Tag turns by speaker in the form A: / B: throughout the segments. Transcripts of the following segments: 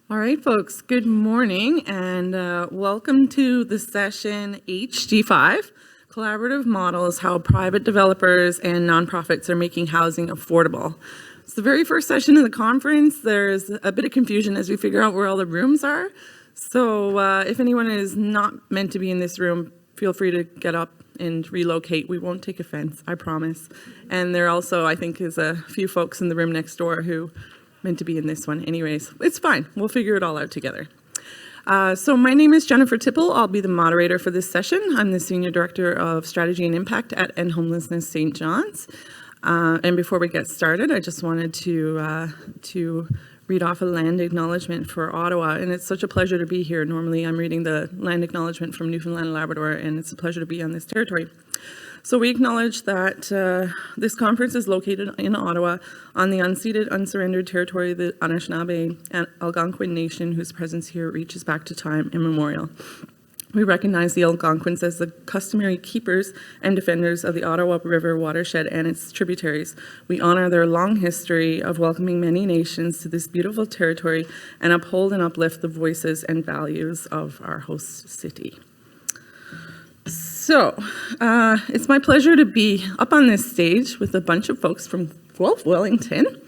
A: All right, folks, good morning and welcome to the session HD5, Collaborative Models, How Private Developers and Nonprofits are Making Housing Affordable. It's the very first session of the conference. There's a bit of confusion as we figure out where all the rooms are. So if anyone is not meant to be in this room, feel free to get up and relocate. We won't take offense, I promise. And there also, I think, is a few folks in the room next door who meant to be in this one. Anyways, it's fine. We'll figure it all out together. So my name is Jennifer Tipple. I'll be the moderator for this session. I'm the Senior Director of Strategy and Impact at End Homelessness St. John's. And before we get started, I just wanted to read off a land acknowledgement for Ottawa. And it's such a pleasure to be here. Normally I'm reading the land acknowledgement from Newfoundland and Labrador, and it's a pleasure to be on this territory. So we acknowledge that this conference is located in Ottawa on the unceded, unsurrendered territory of the Anishinaabe and Algonquin Nation, whose presence here reaches back to time immemorial. We recognize the Algonquins as the customary keepers and defenders of the Ottawa River watershed and its tributaries. We honor their long history of welcoming many nations to this beautiful territory and uphold and uplift the voices and values of our host city. So, it's my pleasure to be up on this stage with a bunch of folks from Guelph-Wellington.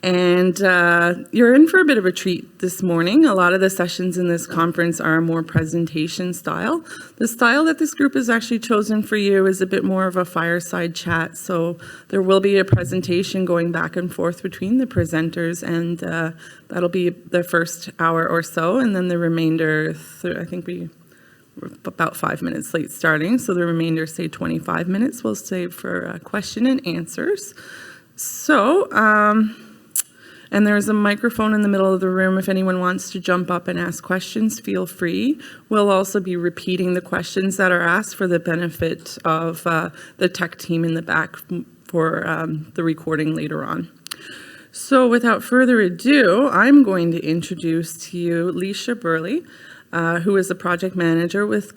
A: And you're in for a bit of a treat this morning. A lot of the sessions in this conference are more presentation style. The style that this group has actually chosen for you is a bit more of a fireside chat. So there will be a presentation going back and forth between the presenters, and that'll be the first hour or so. And then the remainder, I think we're about 5 minutes late starting, so the remainder, say 25 minutes, we'll save for question and answers. So, and there's a microphone in the middle of the room. If anyone wants to jump up and ask questions, feel free. We'll also be repeating the questions that are asked for the benefit of the tech team in the back for the recording later on. So without further ado, I'm going to introduce to you Leisha Burley, who is a project manager with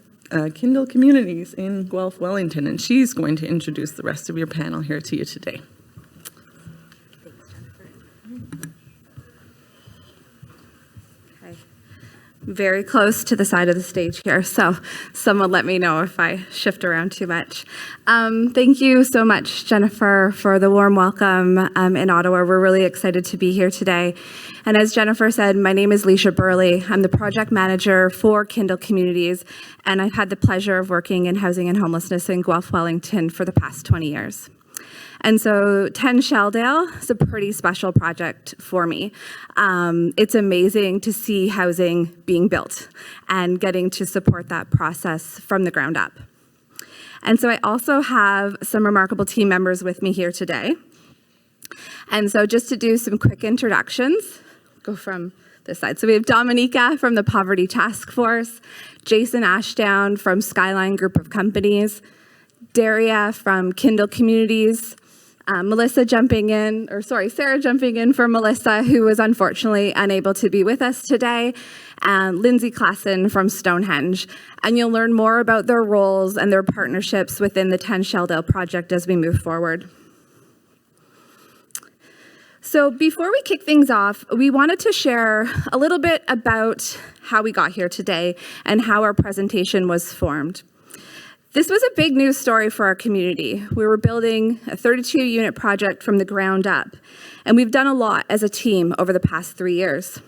A: Kindle Communities in Guelph-Wellington, and she's going to introduce the rest of your panel here to you today.
B: Okay. Very close to the side of the stage here, so someone let me know if I shift around too much. Thank you so much, Jennifer, for the warm welcome in Ottawa. We're really excited to be here today. And as Jennifer said, my name is Leisha Burley. I'm the project manager for Kindle Communities, and I've had the pleasure of working in housing and homelessness in Guelph-Wellington for the past 20 years. And so 10 Shelldale is a pretty special project for me. It's amazing to see housing being built and getting to support that process from the ground up. And so I also have some remarkable team members with me here today. And so just to do some quick introductions, go from this side. So we have Dominica from the Poverty Task Force, Jason Ashdown from Skyline Group of Companies, Daria from Kindle Communities, Sarah jumping in for Melissa, who was unfortunately unable to be with us today, and Lindsay Klassen from Stonehenge. And you'll learn more about their roles and their partnerships within the 10 Shelldale project as we move forward. So before we kick things off, we wanted to share a little bit about how we got here today and how our presentation was formed. This was a big news story for our community. We were building a 32-unit project from the ground up, and we've done a lot as a team over the past 3 years.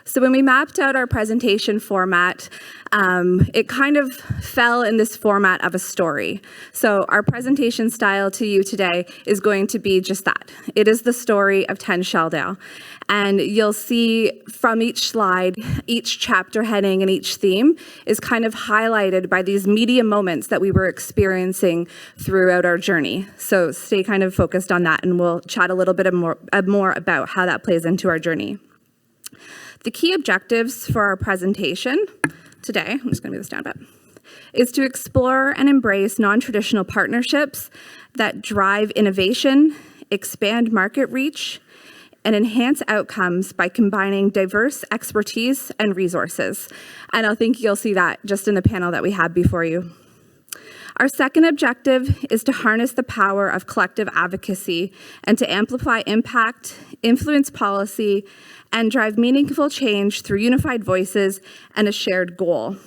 B: So when we mapped out our presentation format, it kind of fell in this format of a story. So our presentation style to you today is going to be just that. It is the story of 10 Shelldale. And you'll see from each slide, each chapter heading and each theme is kind of highlighted by these media moments that we were experiencing throughout our journey. So stay kind of focused on that, and we'll chat a little bit more about how that plays into our journey. The key objectives for our presentation today, I'm just going to move this down a bit, is to explore and embrace non-traditional partnerships that drive innovation, expand market reach, and enhance outcomes by combining diverse expertise and resources. And I think you'll see that just in the panel that we have before you. Our second objective is to harness the power of collective advocacy and to amplify impact, influence policy, and drive meaningful change through unified voices and a shared goal.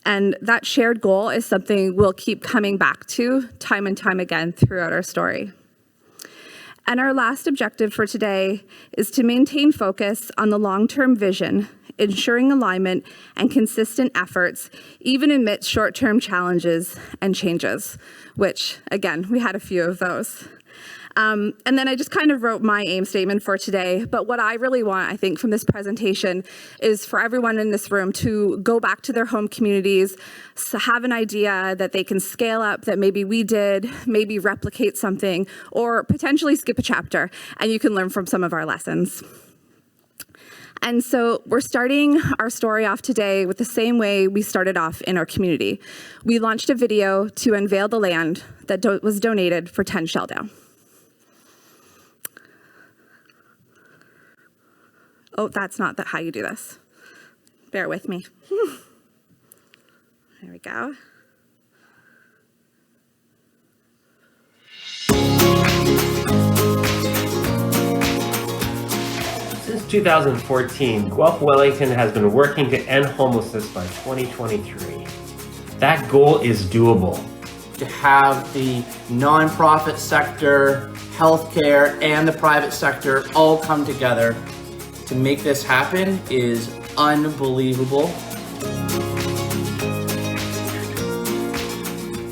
B: And that shared goal is something we'll keep coming back to time and time again throughout our story. And our last objective for today is to maintain focus on the long-term vision, ensuring alignment and consistent efforts, even amidst short-term challenges and changes, which, again, we had a few of those. And then I just kind of wrote my aim statement for today, but what I really want, I think, from this presentation is for everyone in this room to go back to their home communities, to have an idea that they can scale up that maybe we did, maybe replicate something, or potentially skip a chapter, and you can learn from some of our lessons. And so we're starting our story off today with the same way we started off in our community. We launched a video to unveil the land that was donated for 10 Sheldown. Oh, that's not how you do this. Bear with me. There we go.
C: Since 2014, Guelph-Wellington has been working to end homelessness by 2023. That goal is doable.
D: To have the nonprofit sector, healthcare, and the private sector all come together to make this happen is unbelievable.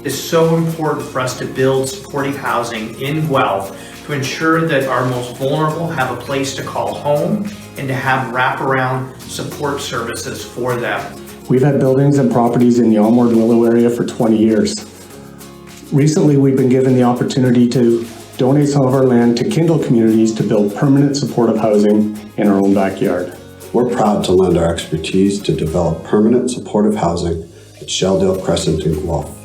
E: It's so important for us to build supportive housing in Guelph to ensure that our most vulnerable have a place to call home and to have wraparound support services for them.
F: We've had buildings and properties in the Onward Willow area for 20 years. Recently, we've been given the opportunity to donate some of our land to Kindle Communities to build permanent supportive housing in our own backyard.
G: We're proud to lend our expertise to develop permanent supportive housing at Shelldale Crescent in Guelph.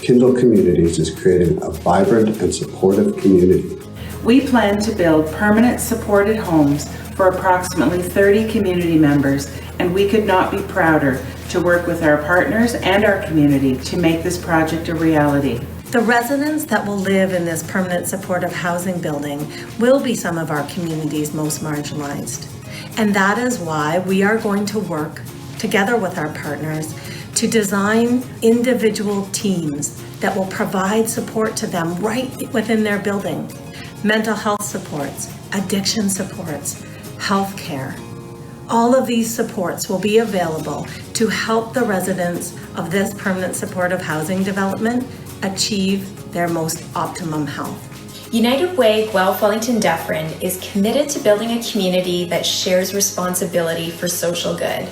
G: Kindle Communities is creating a vibrant and supportive community.
H: We plan to build permanent supported homes for approximately 30 community members, and we could not be prouder to work with our partners and our community to make this project a reality.
I: The residents that will live in this permanent supportive housing building will be some of our community's most marginalized. And that is why we are going to work together with our partners to design individual teams that will provide support to them right within their building. Mental health supports, addiction supports, healthcare. All of these supports will be available to help the residents of this permanent supportive housing development achieve their most optimum health.
J: United Way Guelph-Wellington Dufferin is committed to building a community that shares responsibility for social good.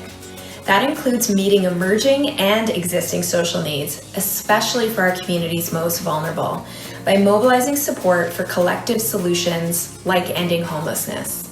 J: That includes meeting emerging and existing social needs, especially for our community's most vulnerable, by mobilizing support for collective solutions like ending homelessness.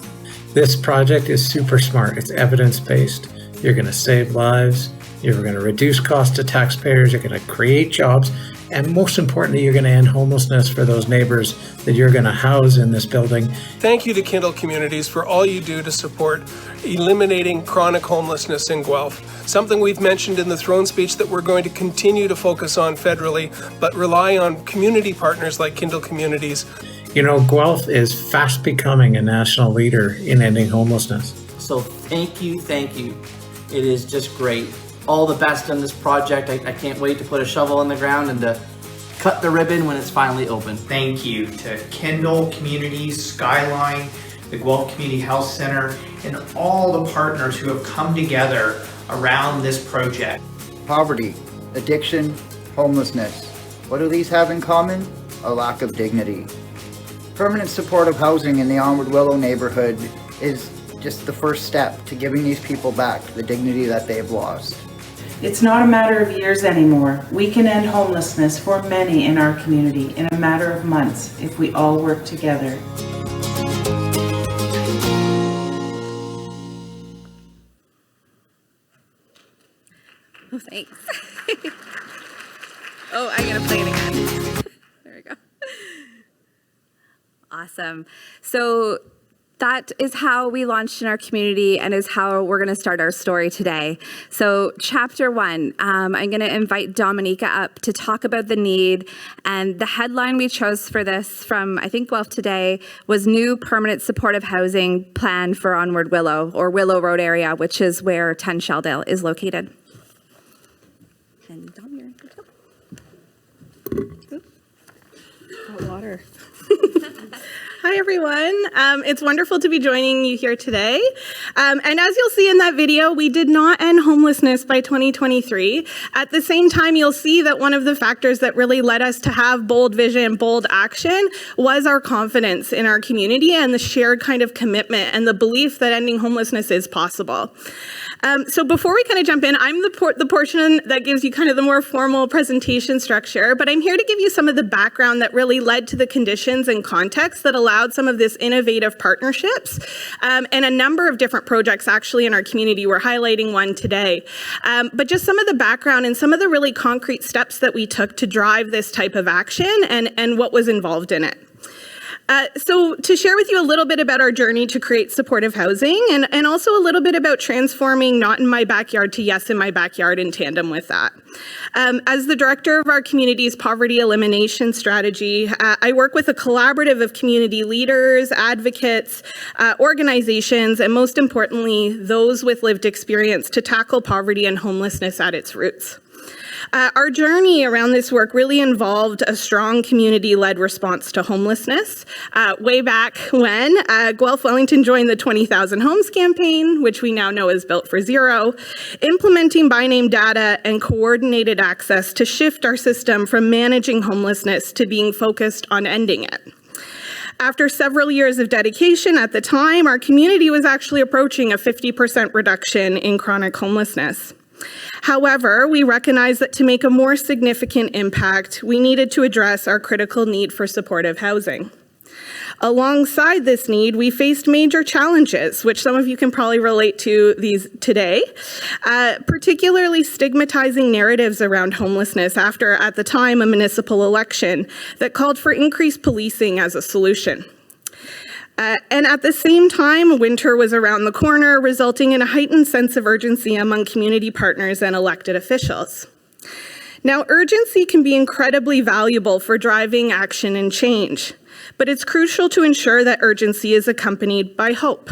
K: This project is super smart. It's evidence-based. You're going to save lives, you're going to reduce costs to taxpayers, you're going to create jobs, and most importantly, you're going to end homelessness for those neighbors that you're going to house in this building.
L: Thank you to Kindle Communities for all you do to support eliminating chronic homelessness in Guelph. Something we've mentioned in the throne speech that we're going to continue to focus on federally, but rely on community partners like Kindle Communities.
K: You know, Guelph is fast becoming a national leader in ending homelessness.
D: So thank you. It is just great. All the best on this project. I can't wait to put a shovel in the ground and to cut the ribbon when it's finally open.
E: Thank you to Kindle Communities, Skyline, the Guelph Community Health Center, and all the partners who have come together around this project.
M: Poverty, addiction, homelessness. What do these have in common? A lack of dignity. Permanent supportive housing in the Onward Willow neighborhood is just the first step to giving these people back the dignity that they've lost.
H: It's not a matter of years anymore. We can end homelessness for many in our community in a matter of months if we all work together.
B: Oh, thanks. Oh, I'm going to play it again. There we go. Awesome. So That is how we launched in our community and is how we're going to start our story today. So chapter 1, I'm going to invite Dominica up to talk about the need. And the headline we chose for this from, I think, Guelph Today was New Permanent Supportive Housing Plan for Onward Willow, or Willow Road area, which is where 10 Shelldale is located. And Dom, you're good.
N: Oh, water. Hi, everyone. It's wonderful to be joining you here today. And as you'll see in that video, we did not end homelessness by 2023. At the same time, you'll see that one of the factors that really led us to have bold vision, bold action was our confidence in our community and the shared kind of commitment and the belief that ending homelessness is possible. So before we kind of jump in, I'm the portion that gives you kind of the more formal presentation structure, but I'm here to give you some of the background that really led to the conditions and context that allowed some of this innovative partnerships and a number of different projects actually in our community. We're highlighting one today. But just some of the background and some of the really concrete steps that we took to drive this type of action and what was involved in it. So to share with you a little bit about our journey to create supportive housing and also a little bit about transforming not in my backyard to yes in my backyard in tandem with that. As the director of our community's poverty elimination strategy, I work with a collaborative of community leaders, advocates, organizations, and most importantly, those with lived experience to tackle poverty and homelessness at its roots. Our journey around this work really involved a strong community-led response to homelessness. Way back when Guelph-Wellington joined the 20,000 Homes campaign, which we now know is Built for Zero, implementing by name data and coordinated access to shift our system from managing homelessness to being focused on ending it. After several years of dedication at the time, our community was actually approaching a 50% reduction in chronic homelessness. However, we recognized that to make a more significant impact, we needed to address our critical need for supportive housing. Alongside this need, we faced major challenges, which some of you can probably relate to these today, particularly stigmatizing narratives around homelessness after, at the time, a municipal election that called for increased policing as a solution. And at the same time, winter was around the corner, resulting in a heightened sense of urgency among community partners and elected officials. Now, urgency can be incredibly valuable for driving action and change, but it's crucial to ensure that urgency is accompanied by hope.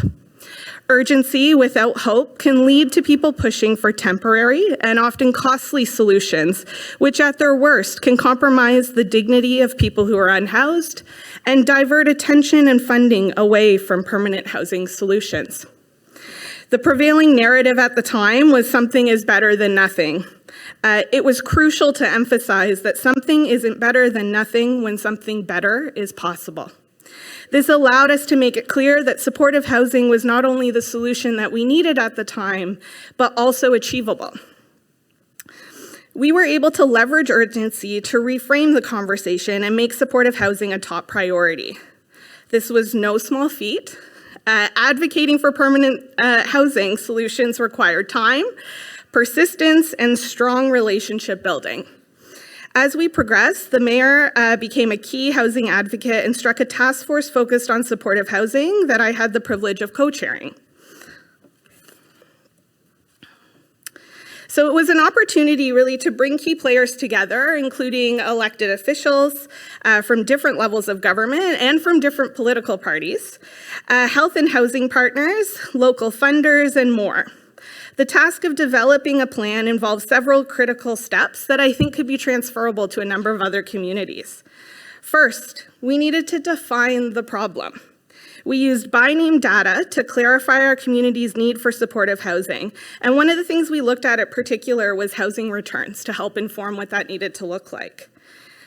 N: Urgency without hope can lead to people pushing for temporary and often costly solutions, which at their worst can compromise the dignity of people who are unhoused and divert attention and funding away from permanent housing solutions. The prevailing narrative at the time was something is better than nothing. It was crucial to emphasize that something isn't better than nothing when something better is possible. This allowed us to make it clear that supportive housing was not only the solution that we needed at the time, but also achievable. We were able to leverage urgency to reframe the conversation and make supportive housing a top priority. This was no small feat. Advocating for permanent housing solutions required time, persistence, and strong relationship building. As we progressed, the mayor became a key housing advocate and struck a task force focused on supportive housing that I had the privilege of co-chairing. So it was an opportunity really to bring key players together, including elected officials from different levels of government and from different political parties, health and housing partners, local funders, and more. The task of developing a plan involves several critical steps that I think could be transferable to a number of other communities. First, we needed to define the problem. We used by name data to clarify our community's need for supportive housing. And one of the things we looked at in particular was housing returns to help inform what that needed to look like.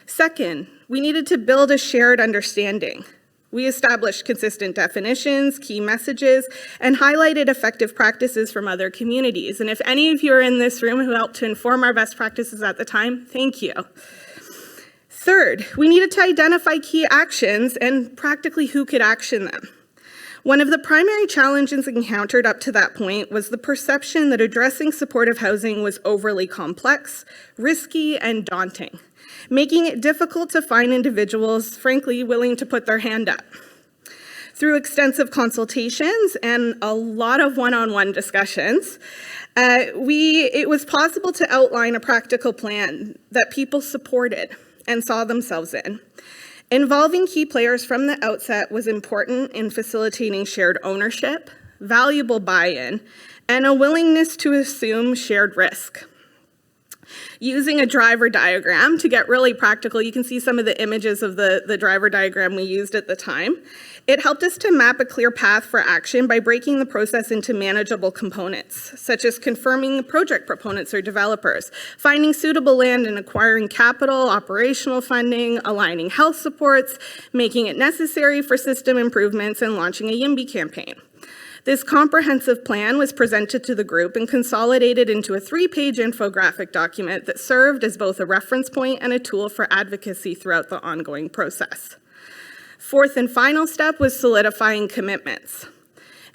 N: Second, we needed to build a shared understanding. We established consistent definitions, key messages, and highlighted effective practices from other communities. And if any of you are in this room who helped to inform our best practices at the time, thank you. Third, we needed to identify key actions and practically who could action them. One of the primary challenges encountered up to that point was the perception that addressing supportive housing was overly complex, risky, and daunting, making it difficult to find individuals, frankly, willing to put their hand up. Through extensive consultations and a lot of one-on-one discussions, it was possible to outline a practical plan that people supported and saw themselves in. Involving key players from the outset was important in facilitating shared ownership, valuable buy-in, and a willingness to assume shared risk. Using a driver diagram to get really practical, you can see some of the images of the driver diagram we used at the time. It helped us to map a clear path for action by breaking the process into manageable components, such as confirming project proponents or developers, finding suitable land and acquiring capital, operational funding, aligning health supports, making it necessary for system improvements, and launching a YIMBY campaign. This comprehensive plan was presented to the group and consolidated into a 3-page infographic document that served as both a reference point and a tool for advocacy throughout the ongoing process. Fourth and final step was solidifying commitments.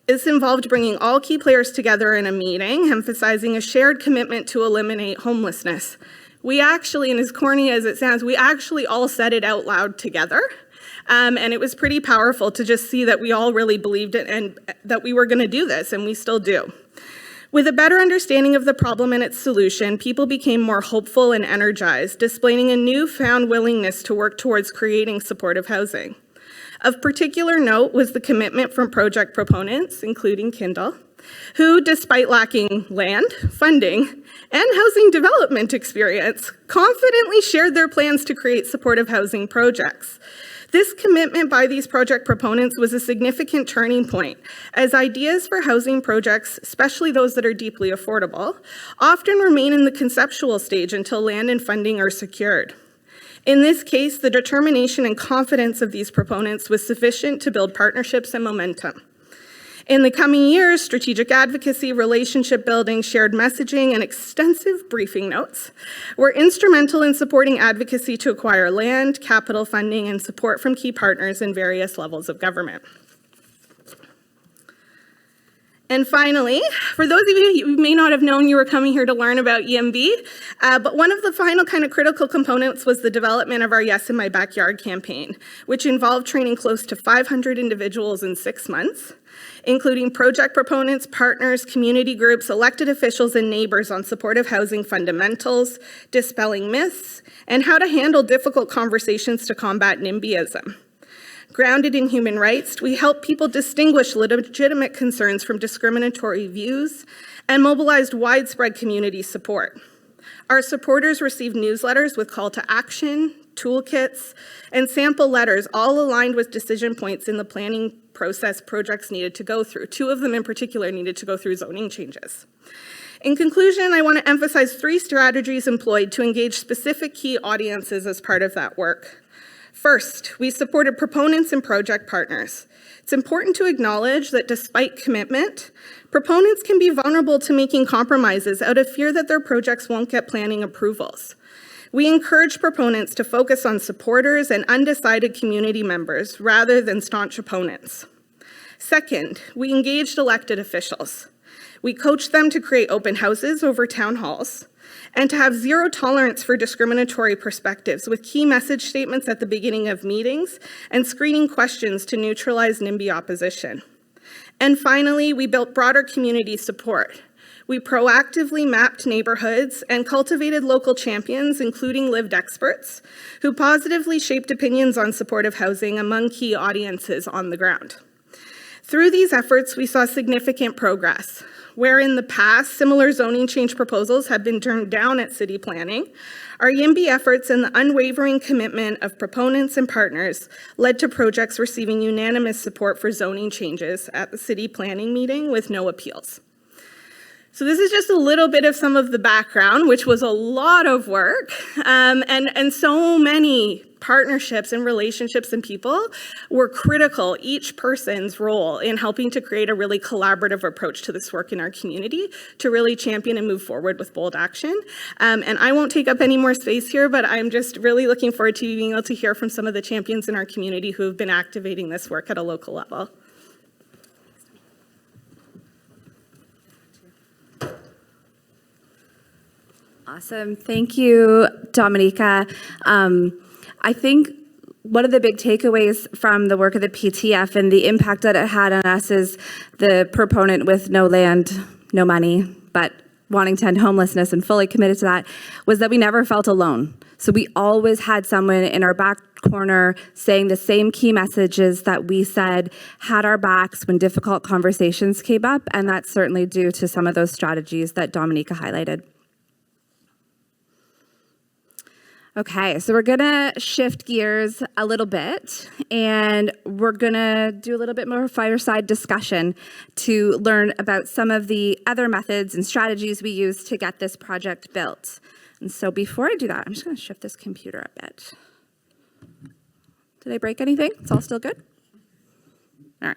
N: This involved bringing all key players together in a meeting, emphasizing a shared commitment to eliminate homelessness. We actually, and as corny as it sounds, we actually all said it out loud together. And it was pretty powerful to just see that we all really believed it and that we were going to do this, and we still do. With a better understanding of the problem and its solution, people became more hopeful and energized, displaying a newfound willingness to work towards creating supportive housing. Of particular note was the commitment from project proponents, including Kindle, who, despite lacking land, funding, and housing development experience, confidently shared their plans to create supportive housing projects. This commitment by these project proponents was a significant turning point, as ideas for housing projects, especially those that are deeply affordable, often remain in the conceptual stage until land and funding are secured. In this case, the determination and confidence of these proponents was sufficient to build partnerships and momentum. In the coming years, strategic advocacy, relationship building, shared messaging, and extensive briefing notes were instrumental in supporting advocacy to acquire land, capital funding, and support from key partners in various levels of government. And finally, for those of you who may not have known you were coming here to learn about YIMBY, but one of the final kind of critical components was the development of our Yes in My Backyard campaign, which involved training close to 500 individuals in 6 months, including project proponents, partners, community groups, elected officials, and neighbors on supportive housing fundamentals, dispelling myths, and how to handle difficult conversations to combat NIMBYism. Grounded in human rights, we help people distinguish legitimate concerns from discriminatory views and mobilized widespread community support. Our supporters received newsletters with call to action, toolkits, and sample letters, all aligned with decision points in the planning process projects needed to go through. 2 of them in particular needed to go through zoning changes. In conclusion, I want to emphasize 3 strategies employed to engage specific key audiences as part of that work. First, we supported proponents and project partners. It's important to acknowledge that despite commitment, proponents can be vulnerable to making compromises out of fear that their projects won't get planning approvals. We encourage proponents to focus on supporters and undecided community members rather than staunch opponents. Second, we engaged elected officials. We coached them to create open houses over town halls and to have zero tolerance for discriminatory perspectives with key message statements at the beginning of meetings and screening questions to neutralize NIMBY opposition. And finally, we built broader community support. We proactively mapped neighborhoods and cultivated local champions, including lived experts, who positively shaped opinions on supportive housing among key audiences on the ground. Through these efforts, we saw significant progress. Where in the past, similar zoning change proposals have been turned down at city planning, our YIMBY efforts and the unwavering commitment of proponents and partners led to projects receiving unanimous support for zoning changes at the city planning meeting with no appeals. So this is just a little bit of some of the background, which was a lot of work, and so many partnerships and relationships and people were critical, each person's role in helping to create a really collaborative approach to this work in our community to really champion and move forward with bold action. And I won't take up any more space here, but I'm just really looking forward to being able to hear from some of the champions in our community who have been activating this work at a local level.
B: Awesome. Thank you, Dominica. I think one of the big takeaways from the work of the PTF and the impact that it had on us as the proponent with no land, no money, but wanting to end homelessness and fully committed to that, was that we never felt alone. So we always had someone in our back corner saying the same key messages that we said, had our backs when difficult conversations came up, and that's certainly due to some of those strategies that Dominica highlighted. Okay, so we're gonna shift gears a little bit, and we're gonna do a little bit more fireside discussion to learn about some of the other methods and strategies we use to get this project built. And so before I do that, I'm just gonna shift this computer a bit. Did I break anything? It's all still good? All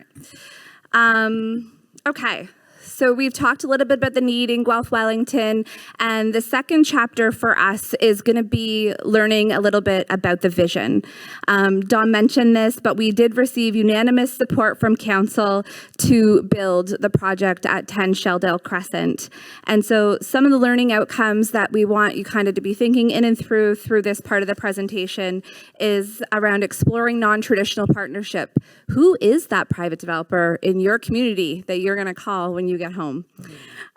B: right. Okay. So we've talked a little bit about the need in Guelph-Wellington, and the second chapter for us is going to be learning a little bit about the vision. Dawn mentioned this, but we did receive unanimous support from council to build the project at 10 Shelldale Crescent. And so some of the learning outcomes that we want you kind of to be thinking in and through this part of the presentation is around exploring non-traditional partnership. Who is that private developer in your community that you're going to call when you get home?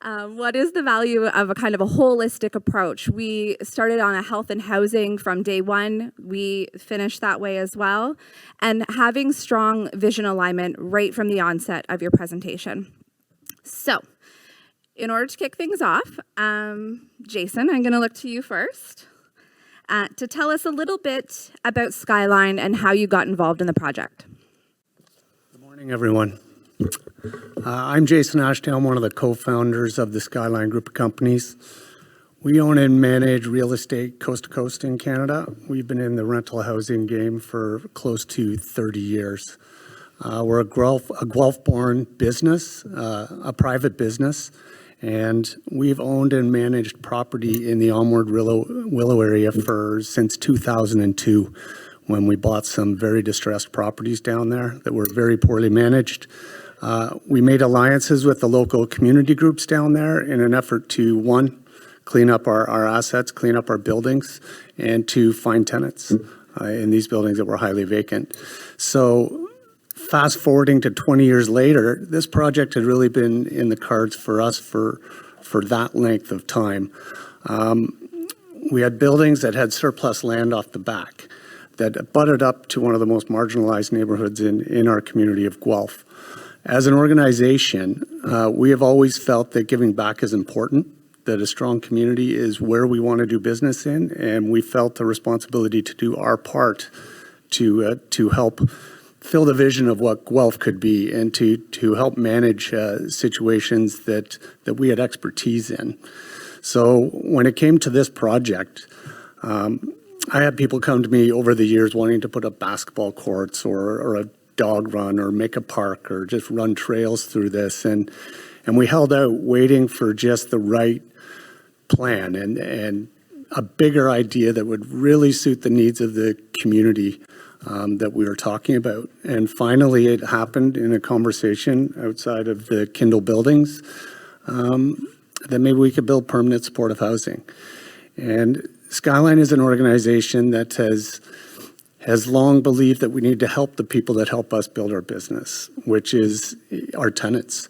B: What is the value of a kind of a holistic approach? We started on a health and housing from day one. We finished that way as well. And having strong vision alignment right from the onset of your presentation. So, in order to kick things off, Jason, I'm going to look to you first to tell us a little bit about Skyline and how you got involved in the project.
F: Good morning, everyone. I'm Jason Ashdale. I'm one of the co-founders of the Skyline Group of companies. We own and manage real estate coast to coast in Canada. We've been in the rental housing game for close to 30 years. We're a Guelph-born business, a private business, and we've owned and managed property in the Onward Willow area since 2002. When we bought some very distressed properties down there that were very poorly managed. We made alliances with the local community groups down there in an effort to, one, clean up our assets, clean up our buildings, and to find tenants in these buildings that were highly vacant. So fast forwarding to 20 years later, this project had really been in the cards for us for that length of time. We had buildings that had surplus land off the back that butted up to one of the most marginalized neighborhoods in our community of Guelph. As an organization, we have always felt that giving back is important, that a strong community is where we want to do business in, and we felt the responsibility to do our part to help fill the vision of what Guelph could be and to help manage situations that we had expertise in. So when it came to this project, I had people come to me over the years wanting to put up basketball courts or a dog run or make a park or just run trails through this. And we held out waiting for just the right plan and a bigger idea that would really suit the needs of the community that we were talking about. And finally, it happened in a conversation outside of the Kindle buildings that maybe we could build permanent supportive housing. And Skyline is an organization that has long believed that we need to help the people that help us build our business, which is our tenants.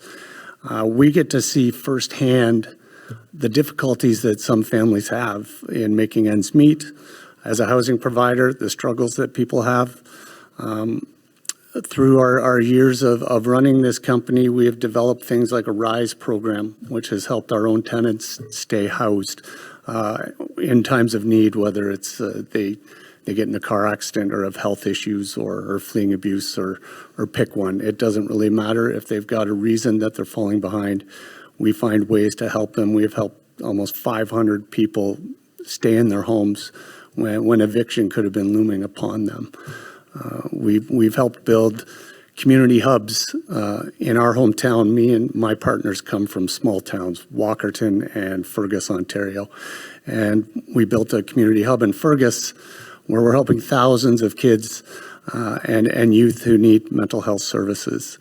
F: We get to see firsthand the difficulties that some families have in making ends meet. As a housing provider, the struggles that people have. Through our years of running this company, we have developed things like a RISE program, which has helped our own tenants stay housed in times of need, whether it's they get in a car accident or have health issues or fleeing abuse or pick one. It doesn't really matter if they've got a reason that they're falling behind. We find ways to help them. We've helped almost 500 people stay in their homes when eviction could have been looming upon them. We've helped build community hubs in our hometown. Me and my partners come from small towns, Walkerton and Fergus, Ontario. And we built a community hub in Fergus where we're helping thousands of kids and youth who need mental health services.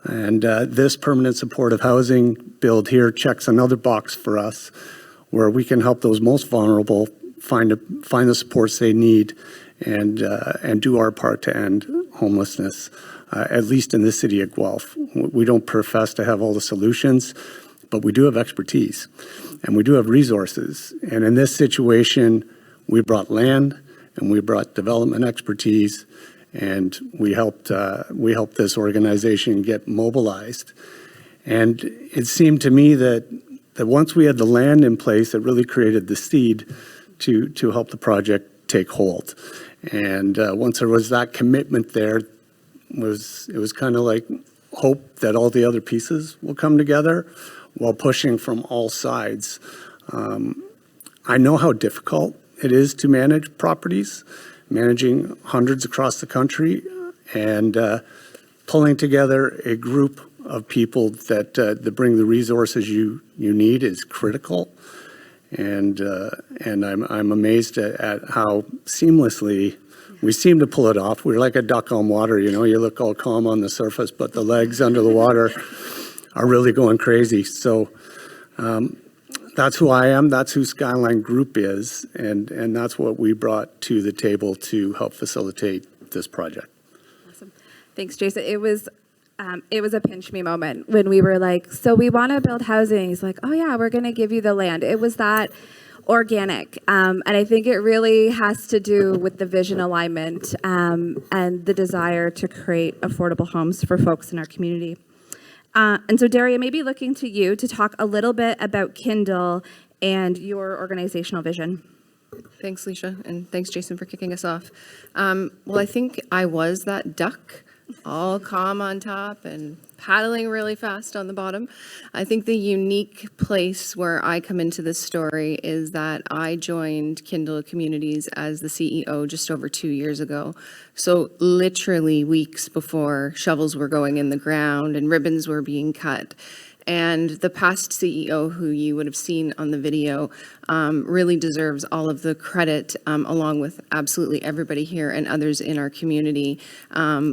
F: And this permanent supportive housing build here checks another box for us where we can help those most vulnerable find the supports they need and do our part to end homelessness, at least in the city of Guelph. We don't profess to have all the solutions, but we do have expertise and we do have resources. And in this situation, we brought land and we brought development expertise, and we helped this organization get mobilized. And it seemed to me that once we had the land in place, it really created the seed to help the project take hold. And once there was that commitment there, it was kind of like hope that all the other pieces will come together while pushing from all sides. I know how difficult it is to manage properties, managing hundreds across the country, and pulling together a group of people that bring the resources you need is critical. And I'm amazed at how seamlessly we seem to pull it off. We're like a duck on water, you know, you look all calm on the surface, but the legs under the water are really going crazy. So that's who I am, that's who Skyline Group is, and that's what we brought to the table to help facilitate this project.
B: Awesome. Thanks, Jason. It was a pinch me moment when we were like, so we want to build housing. He's like, oh yeah, we're going to give you the land. It was that organic. And I think it really has to do with the vision alignment and the desire to create affordable homes for folks in our community. And so, Daria, maybe looking to you to talk a little bit about Kindle and your organizational vision.
O: Thanks, Leisha, and thanks, Jason, for kicking us off. Well, I think I was that duck, all calm on top and paddling really fast on the bottom. I think the unique place where I come into this story is that I joined Kindle Communities as the CEO just over 2 years ago. So literally weeks before shovels were going in the ground and ribbons were being cut. And the past CEO, who you would have seen on the video, really deserves all of the credit, along with absolutely everybody here and others in our community,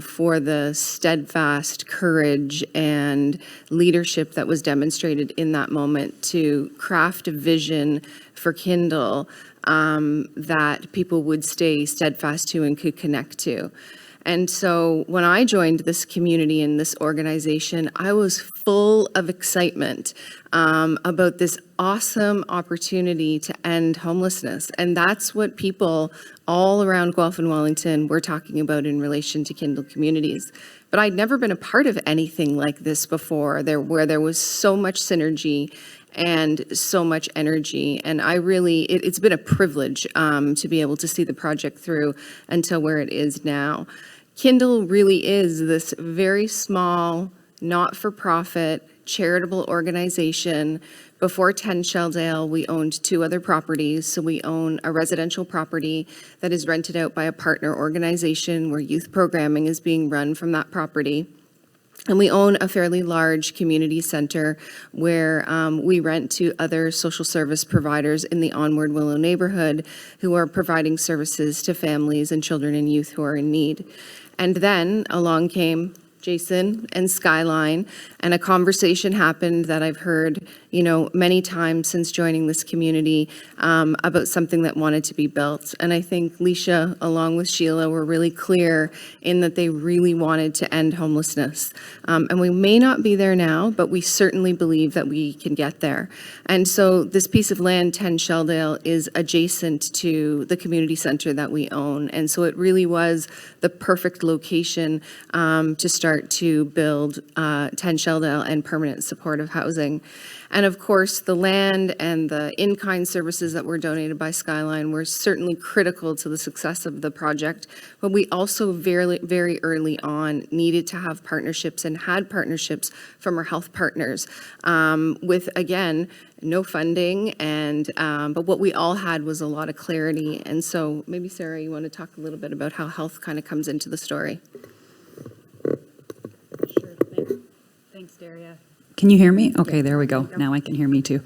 O: for the steadfast courage and leadership that was demonstrated in that moment to craft a vision for Kindle that people would stay steadfast to and could connect to. And so when I joined this community and this organization, I was full of excitement about this awesome opportunity to end homelessness. And that's what people all around Guelph and Wellington were talking about in relation to Kindle Communities. But I'd never been a part of anything like this before, where there was so much synergy and so much energy. And it's been a privilege to be able to see the project through until where it is now. Kindle really is this very small, not-for-profit, charitable organization. Before 10 Shelldale, we owned 2 other properties. So we own a residential property that is rented out by a partner organization where youth programming is being run from that property. And we own a fairly large community center where we rent to other social service providers in the Onward Willow neighborhood who are providing services to families and children and youth who are in need. And then along came Jason and Skyline, and a conversation happened that I've heard, many times since joining this community about something that wanted to be built. And I think Leisha, along with Sheila, were really clear in that they really wanted to end homelessness. And we may not be there now, but we certainly believe that we can get there. And so this piece of land, 10 Shelldale, is adjacent to the community center that we own. And so it really was the perfect location to start to build 10 Shelldale and permanent supportive housing. And of course, the land and the in-kind services that were donated by Skyline were certainly critical to the success of the project, but we also very, very early on needed to have partnerships and had partnerships from our health partners with, again, no funding, but what we all had was a lot of clarity. And so maybe, Sarah, you want to talk a little bit about how health kind of comes into the story?
P: Sure. Thanks, Daria. Can you hear me? Okay, there we go. Now I can hear me too.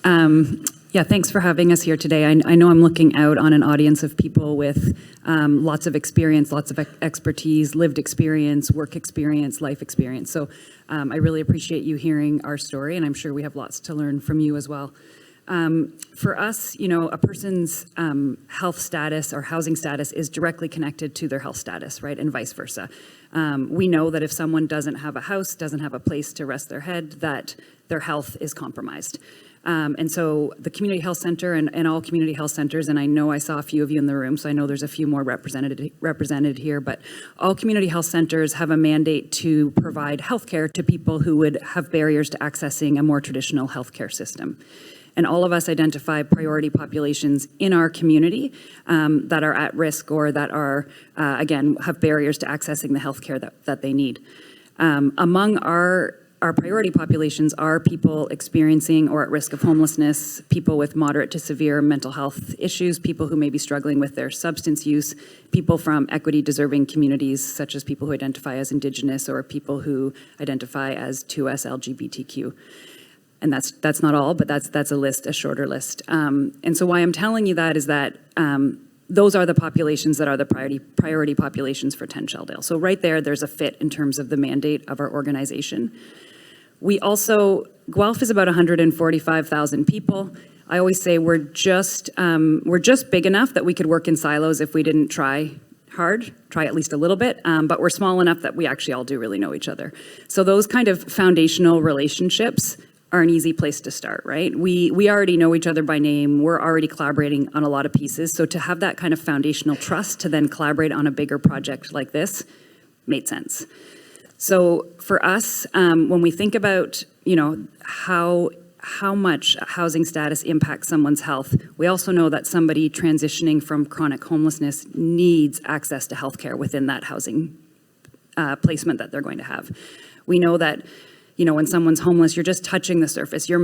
P: Yeah, thanks for having us here today. I know I'm looking out on an audience of people with lots of experience, lots of expertise, lived experience, work experience, life experience. So I really appreciate you hearing our story, and I'm sure we have lots to learn from you as well. For us, a person's health status or housing status is directly connected to their health status, right, and vice versa. We know that if someone doesn't have a house, doesn't have a place to rest their head, that their health is compromised. And so the community health center and all community health centers, and I know I saw a few of you in the room, so I know there's a few more represented here, but all community health centers have a mandate to provide healthcare to people who would have barriers to accessing a more traditional healthcare system. And all of us identify priority populations in our community that are at risk or that are, again, have barriers to accessing the healthcare that they need. Among our priority populations are people experiencing or at risk of homelessness, people with moderate to severe mental health issues, people who may be struggling with their substance use, people from equity-deserving communities, such as people who identify as Indigenous or people who identify as 2S LGBTQ. And that's not all, but that's a list, a shorter list. And so why I'm telling you that is that those are the populations that are the priority populations for 10 Shelldale. So right there's a fit in terms of the mandate of our organization. We also, Guelph is about 145,000 people. I always say we're just big enough that we could work in silos if we didn't try hard, try at least a little bit, but we're small enough that we actually all do really know each other. So those kind of foundational relationships are an easy place to start, right? We already know each other by name. We're already collaborating on a lot of pieces. So to have that kind of foundational trust to then collaborate on a bigger project like this made sense. So for us, when we think about, how much housing status impacts someone's health, we also know that somebody transitioning from chronic homelessness needs access to healthcare within that housing placement that they're going to have. We know that when someone's homeless, you're just touching the surface. You're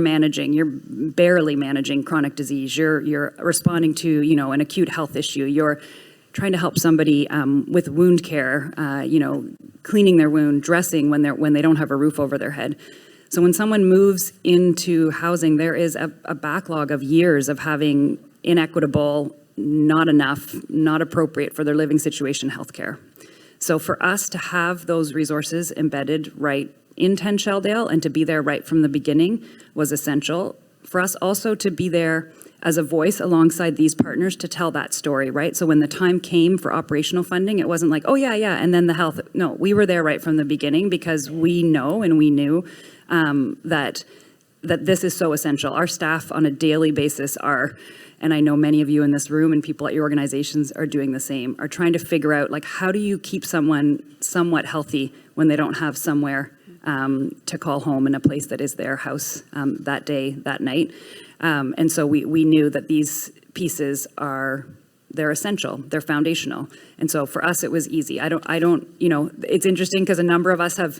P: barely managing chronic disease. You're responding to, an acute health issue. You're trying to help somebody with wound care, cleaning their wound, dressing when they don't have a roof over their head. So when someone moves into housing, there is a backlog of years of having inequitable, not enough, not appropriate for their living situation healthcare. So for us to have those resources embedded right in 10 Shelldale and to be there right from the beginning was essential. For us also to be there as a voice alongside these partners to tell that story, right? So when the time came for operational funding, it wasn't like, oh yeah, and then the health. No, we were there right from the beginning because we know and we knew that this is so essential. Our staff on a daily basis and I know many of you in this room and people at your organizations are doing the same, are trying to figure out how do you keep someone somewhat healthy when they don't have somewhere to call home in a place that is their house that day, that night. And so we knew that these pieces they're essential, they're foundational. And so for us, it was easy. I don't, it's interesting because a number of us have,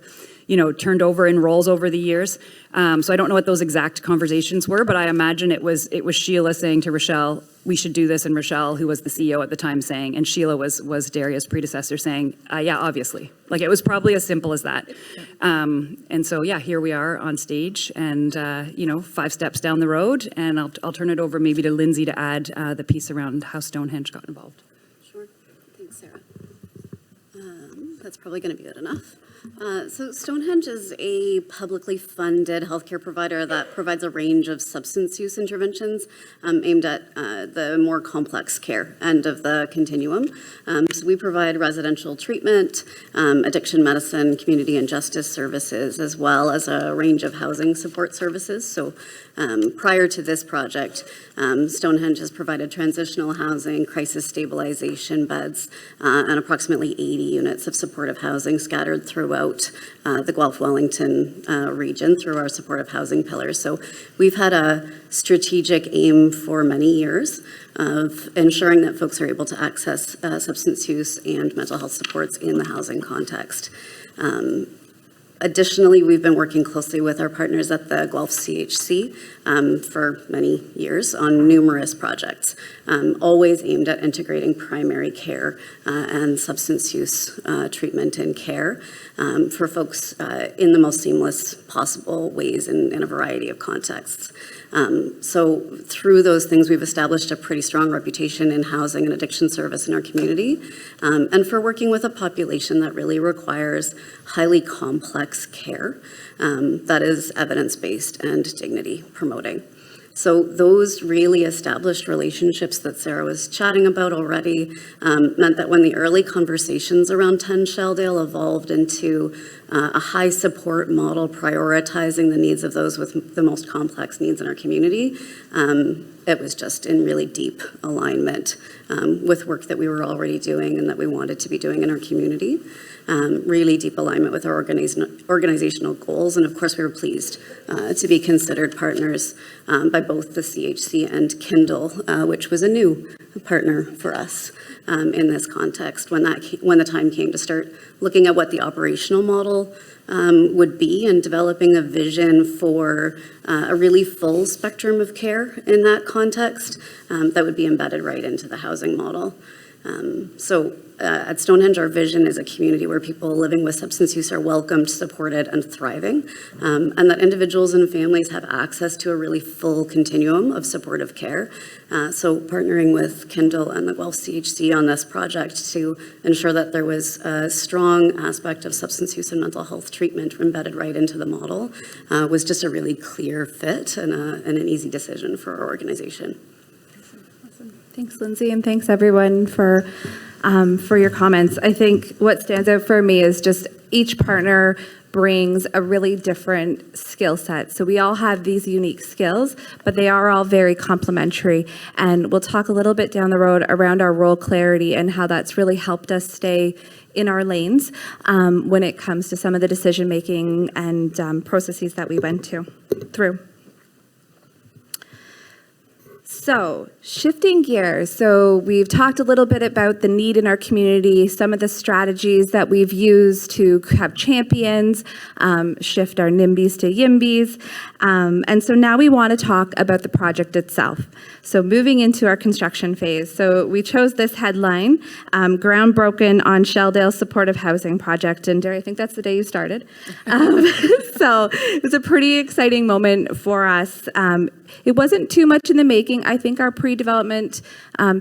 P: turned over in roles over the years. So I don't know what those exact conversations were, but I imagine it was Sheila saying to Rochelle, we should do this, and Rochelle, who was the CEO at the time, saying, and Sheila was Daria's predecessor, saying, yeah, obviously. It was probably as simple as that. And so, yeah, here we are on stage and, 5 steps down the road, and I'll turn it over maybe to Lindsay to add the piece around how Stonehenge got involved.
Q: Sure. Thanks, Sarah. That's probably going to be good enough. So Stonehenge is a publicly funded healthcare provider that provides a range of substance use interventions aimed at the more complex care end of the continuum. So we provide residential treatment, addiction medicine, community and justice services, as well as a range of housing support services. So prior to this project, Stonehenge has provided transitional housing, crisis stabilization beds, and approximately 80 units of supportive housing scattered throughout the Guelph-Wellington region through our supportive housing pillars. So we've had a strategic aim for many years of ensuring that folks are able to access substance use and mental health supports in the housing context. Additionally, we've been working closely with our partners at the Guelph CHC for many years on numerous projects, always aimed at integrating primary care and substance use treatment and care for folks in the most seamless possible ways in a variety of contexts. So through those things, we've established a pretty strong reputation in housing and addiction service in our community, and for working with a population that really requires highly complex care that is evidence-based and dignity promoting. So those really established relationships that Sarah was chatting about already meant that when the early conversations around 10 Shelldale evolved into a high support model prioritizing the needs of those with the most complex needs in our community, it was just in really deep alignment with work that we were already doing and that we wanted to be doing in our community. Really deep alignment with our organizational goals. And of course, we were pleased to be considered partners by both the CHC and Kindle, which was a new partner for us in this context when the time came to start looking at what the operational model would be and developing a vision for a really full spectrum of care in that context that would be embedded right into the housing model. At Stonehenge, our vision is a community where people living with substance use are welcomed, supported, and thriving, and that individuals and families have access to a really full continuum of supportive care. So partnering with Kindle and the Guelph CHC on this project to ensure that there was a strong aspect of substance use and mental health treatment embedded right into the model was just a really clear fit and an easy decision for our organization.
B: Thanks, Lindsay, and thanks everyone for your comments. I think what stands out for me is just each partner brings a really different skill set. So we all have these unique skills, but they are all very complementary. And we'll talk a little bit down the road around our role clarity and how that's really helped us stay in our lanes when it comes to some of the decision-making and processes that we went through. So, shifting gears. So, we've talked a little bit about the need in our community, some of the strategies that we've used to have champions, shift our NIMBYs to YIMBYs. And so now we want to talk about the project itself. So, moving into our construction phase. So, we chose this headline, Groundbroken on Shelldale Supportive Housing Project. And Derry, I think that's the day you started. So, it was a pretty exciting moment for us. It wasn't too much in the making. I think our pre-development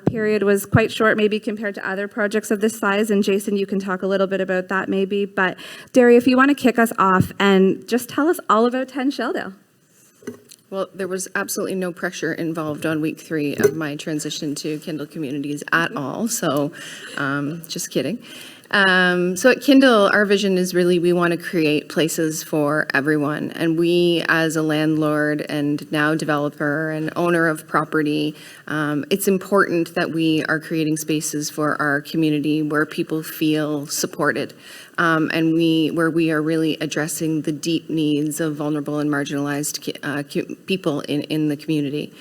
B: period was quite short, maybe compared to other projects of this size. And Jason, you can talk a little bit about that maybe. But Derry, if you want to kick us off and just tell us all about 10 Shelldale.
O: Well, there was absolutely no pressure involved on week 3 of my transition to Kindle Communities at all. So just kidding. So at Kindle, our vision is really we want to create places for everyone. And we, as a landlord and now developer and owner of property, it's important that we are creating spaces for our community where people feel supported. And where we are really addressing the deep needs of vulnerable and marginalized people in the community.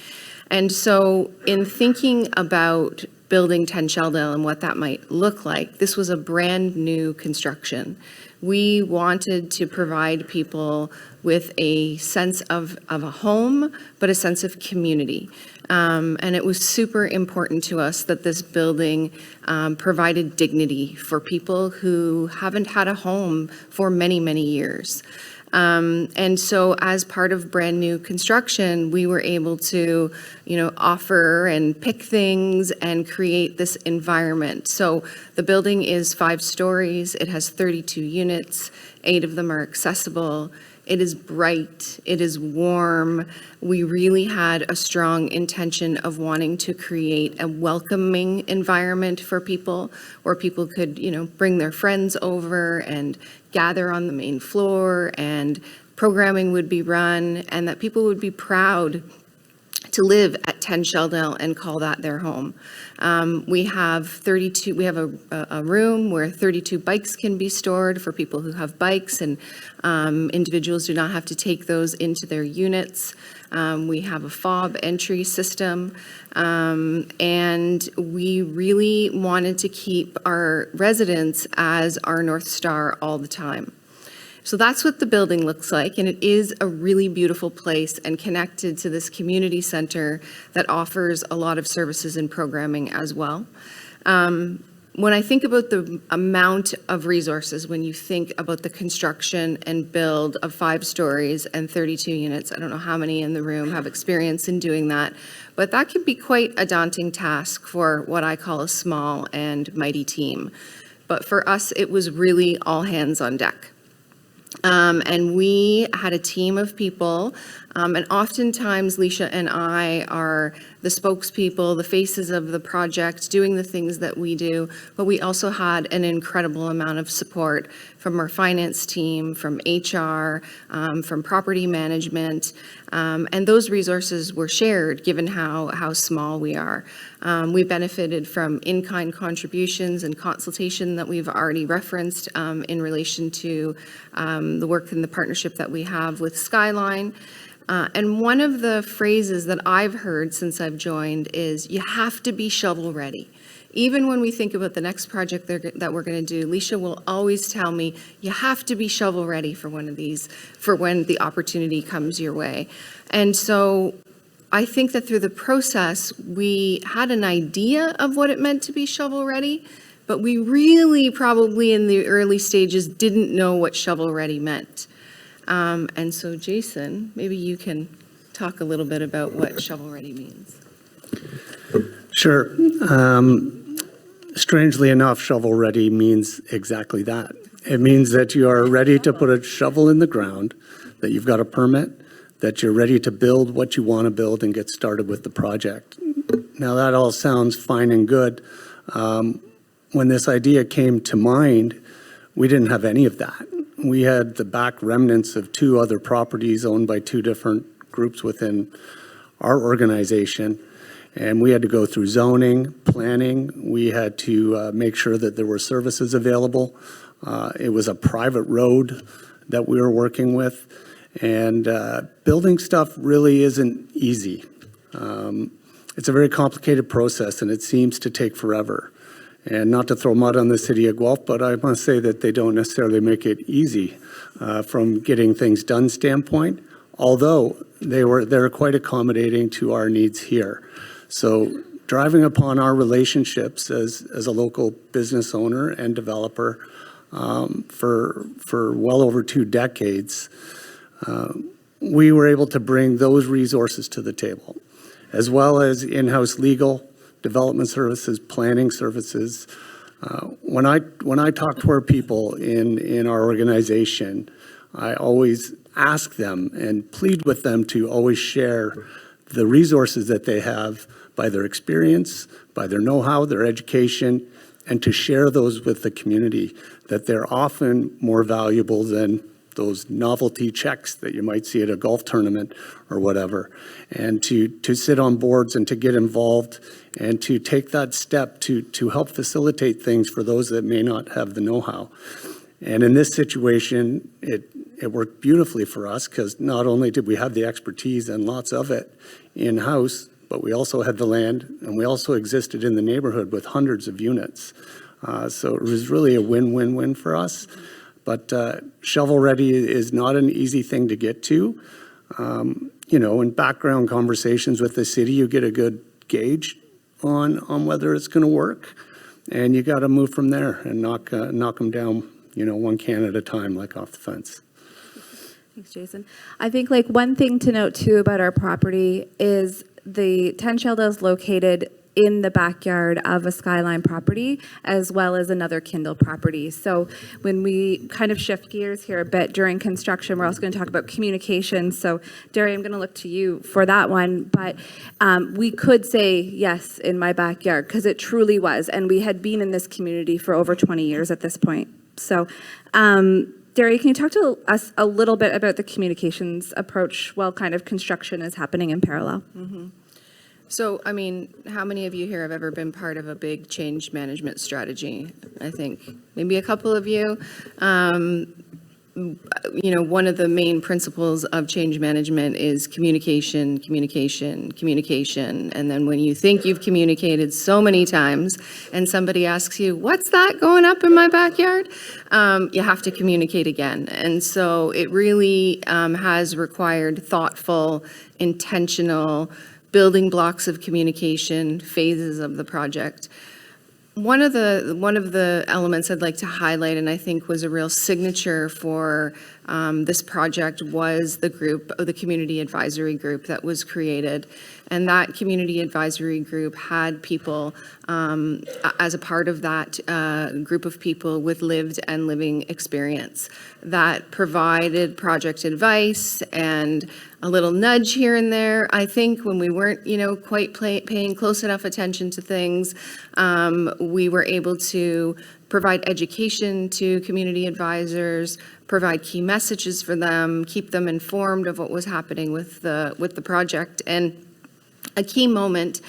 O: And so in thinking about building 10 Shelldale and what that might look like, this was a brand new construction. We wanted to provide people with a sense of a home, but a sense of community. And it was super important to us that this building provided dignity for people who haven't had a home for many, many years. And so as part of brand new construction, we were able to, offer and pick things and create this environment. So the building is 5 stories. It has 32 units. 8 of them are accessible. It is bright. It is warm. We really had a strong intention of wanting to create a welcoming environment for people where people could, bring their friends over and gather on the main floor, and programming would be run, and that people would be proud to live at 10 Shelldale and call that their home. We have a room where 32 bikes can be stored for people who have bikes, and individuals do not have to take those into their units. We have a fob entry system, and we really wanted to keep our residents as our North Star all the time. So that's what the building looks like, and it is a really beautiful place and connected to this community center that offers a lot of services and programming as well. When I think about the amount of resources, when you think about the construction and build of 5 stories and 32 units, I don't know how many in the room have experience in doing that, but that can be quite a daunting task for what I call a small and mighty team. But for us, it was really all hands on deck. And we had a team of people And oftentimes, Leisha and I are the spokespeople, the faces of the project, doing the things that we do, but we also had an incredible amount of support from our finance team, from HR, from property management, and those resources were shared given how small we are. We benefited from in-kind contributions and consultation that we've already referenced in relation to the work and the partnership that we have with Skyline. And one of the phrases that I've heard since I've joined is, you have to be shovel ready. Even when we think about the next project that we're going to do, Leisha will always tell me, you have to be shovel ready for one of these, for when the opportunity comes your way. And so I think that through the process, we had an idea of what it meant to be shovel ready, but we really probably in the early stages didn't know what shovel ready meant. And so Jason, maybe you can talk a little bit about what shovel ready means.
F: Sure. Strangely enough, shovel ready means exactly that. It means that you are ready to put a shovel in the ground, that you've got a permit, that you're ready to build what you want to build and get started with the project. Now that all sounds fine and good. When this idea came to mind, we didn't have any of that. We had the back remnants of 2 other properties owned by 2 different groups within our organization. And we had to go through zoning, planning. We had to make sure that there were services available. It was a private road that we were working with. And building stuff really isn't easy. It's a very complicated process, and it seems to take forever. And not to throw mud on the city of Guelph, but I must say that they don't necessarily make it easy from getting things done standpoint, although they're quite accommodating to our needs here. So driving upon our relationships as a local business owner and developer for well over 2 decades, we were able to bring those resources to the table, as well as in-house legal, development services, planning services. When I talk to our people in our organization, I always ask them and plead with them to always share the resources that they have by their experience, by their know-how, their education, and to share those with the community, that they're often more valuable than those novelty checks that you might see at a golf tournament or whatever. And to sit on boards and to get involved and to take that step to help facilitate things for those that may not have the know-how. And in this situation, it worked beautifully for us, because not only did we have the expertise and lots of it in-house, but we also had the land, and we also existed in the neighborhood with hundreds of units. So it was really a win-win-win for us. But shovel ready is not an easy thing to get to. In background conversations with the city, you get a good gauge on whether it's going to work, and you got to move from there and knock them down, one can at a time, like off the fence.
B: Thanks, Jason. I think one thing to note too about our property is the 10 Shelldale is located in the backyard of a Skyline property, as well as another Kindle property. So when we kind of shift gears here a bit during construction, we're also going to talk about communication. So Derry, I'm going to look to you for that one. But we could say, yes, in my backyard, because it truly was. And we had been in this community for over 20 years at this point. So Derry, can you talk to us a little bit about the communications approach while kind of construction is happening in parallel?
O: Mm-hmm. So, how many of you here have ever been part of a big change management strategy? I think maybe a couple of you. One of the main principles of change management is communication, communication, communication. And then when you think you've communicated so many times and somebody asks you, what's that going up in my backyard? You have to communicate again. And so it really has required thoughtful, intentional building blocks of communication, phases of the project. One of the elements I'd like to highlight, and I think was a real signature for this project was the community advisory group that was created. And that community advisory group had people as a part of that group of people with lived and living experience that provided project advice and a little nudge here and there. I think when we weren't, quite paying close enough attention to things, we were able to provide education to community advisors, provide key messages for them, keep them informed of what was happening with the project. And a key moment,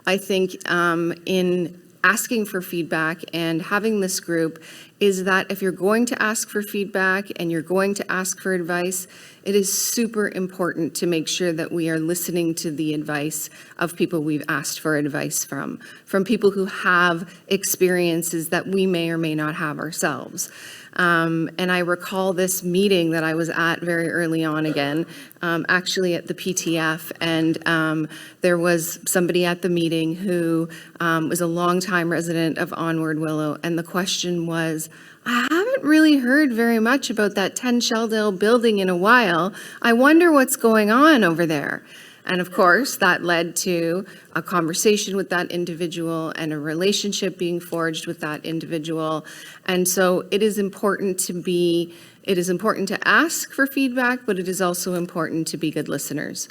O: I think, in asking for feedback and having this group is that if you're going to ask for feedback and you're going to ask for advice, it is super important to make sure that we are listening to the advice of people we've asked for advice from people who have experiences that we may or may not have ourselves. And I recall this meeting that I was at very early on again, actually at the PTF, and there was somebody at the meeting who was a longtime resident of Onward Willow, and the question was, I haven't really heard very much about that 10 Shelldale building in a while. I wonder what's going on over there. And of course, that led to a conversation with that individual and a relationship being forged with that individual. And so it is important to ask for feedback, but it is also important to be good listeners.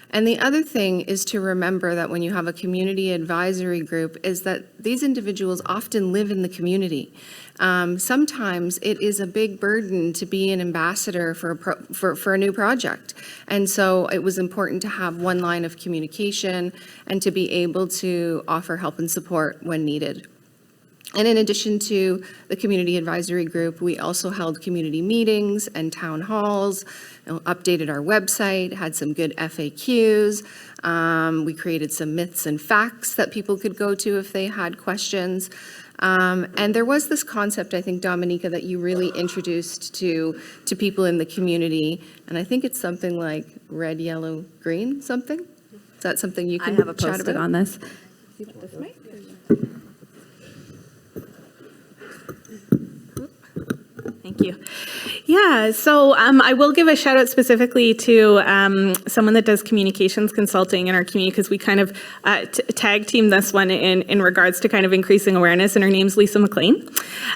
O: And the other thing is to remember that when you have a community advisory group is that these individuals often live in the community. Sometimes it is a big burden to be an ambassador for a new project. And so it was important to have one line of communication and to be able to offer help and support when needed. And in addition to the community advisory group, we also held community meetings and town halls, updated our website, had some good FAQs. We created some myths and facts that people could go to if they had questions. And there was this concept, I think, Dominica, that you really introduced to people in the community. And I think it's something like red, yellow, green, something? Is that something you can
B: I have a
O: chat
B: post-it
O: about?
B: on this. Thank you. Yeah, so I will give a shout out specifically to someone that does communications consulting in our community, because we kind of tag team this one in regards to kind of increasing awareness, and her name's Lisa McLean.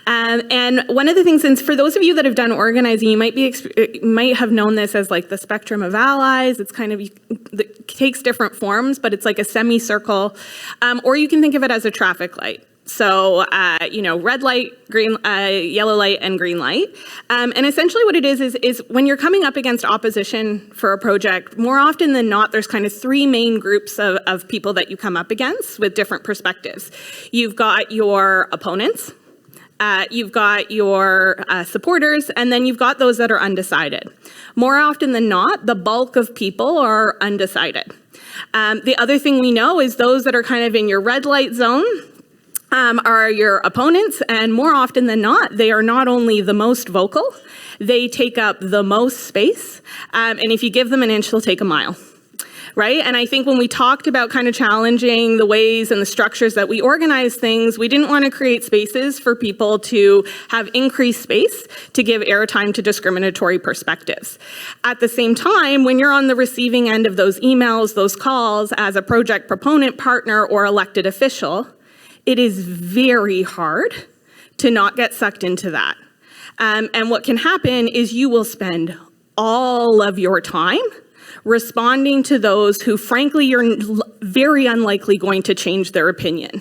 B: And one of the things, and for those of you that have done organizing, you might have known this as like the spectrum of allies. It's kind of, it takes different forms, but it's like a semicircle, or you can think of it as a traffic light. So, red light, green, yellow light, and green light. And essentially what it is when you're coming up against opposition for a project, more often than not, there's kind of three main groups of people that you come up against with different perspectives. You've got your opponents, you've got your supporters, and then you've got those that are undecided. More often than not, the bulk of people are undecided. The other thing we know is those that are kind of in your red light zone are your opponents, and more often than not, they are not only the most vocal, they take up the most space, and if you give them an inch, they'll take a mile, right? And I think when we talked about kind of challenging the ways and the structures that we organize things, we didn't want to create spaces for people to have increased space to give airtime to discriminatory perspectives. At the same time, when you're on the receiving end of those emails, those calls, as a project proponent, partner, or elected official, it is very hard to not get sucked into that. And what can happen is you will spend all of your time responding to those who, frankly, you're very unlikely going to change their opinion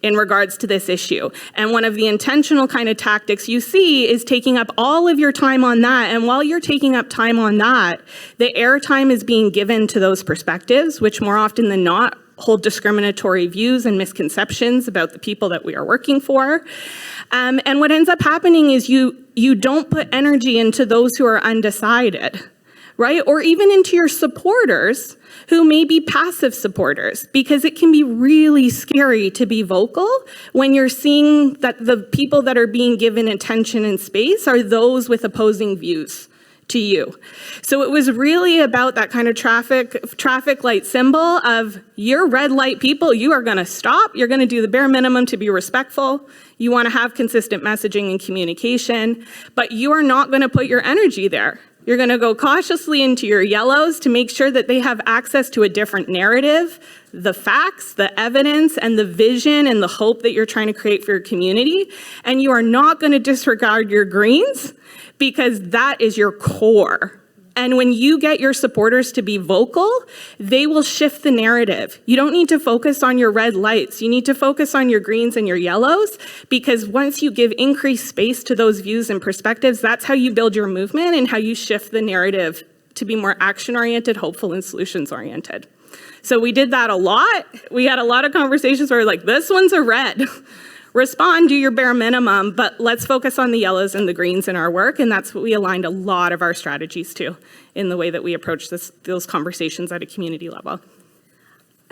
B: in regards to this issue. And one of the intentional kind of tactics you see is taking up all of your time on that. And while you're taking up time on that, the airtime is being given to those perspectives, which more often than not hold discriminatory views and misconceptions about the people that we are working for. And what ends up happening is you don't put energy into those who are undecided, right? Or even into your supporters who may be passive supporters, because it can be really scary to be vocal when you're seeing that the people that are being given attention and space are those with opposing views
N: to you. So it was really about that kind of traffic light symbol of, you're red light people, you are going to stop, you're going to do the bare minimum to be respectful, you want to have consistent messaging and communication, but you are not going to put your energy there. You're going to go cautiously into your yellows to make sure that they have access to a different narrative, the facts, the evidence, and the vision and the hope that you're trying to create for your community. And you are not going to disregard your greens, because that is your core. And when you get your supporters to be vocal, they will shift the narrative. You don't need to focus on your red lights. You need to focus on your greens and your yellows, because once you give increased space to those views and perspectives, that's how you build your movement and how you shift the narrative to be more action-oriented, hopeful, and solutions-oriented. So we did that a lot. We had a lot of conversations where we're like, this one's a red. Respond, do your bare minimum, but let's focus on the yellows and the greens in our work, and that's what we aligned a lot of our strategies to in the way that we approach those conversations at a community level.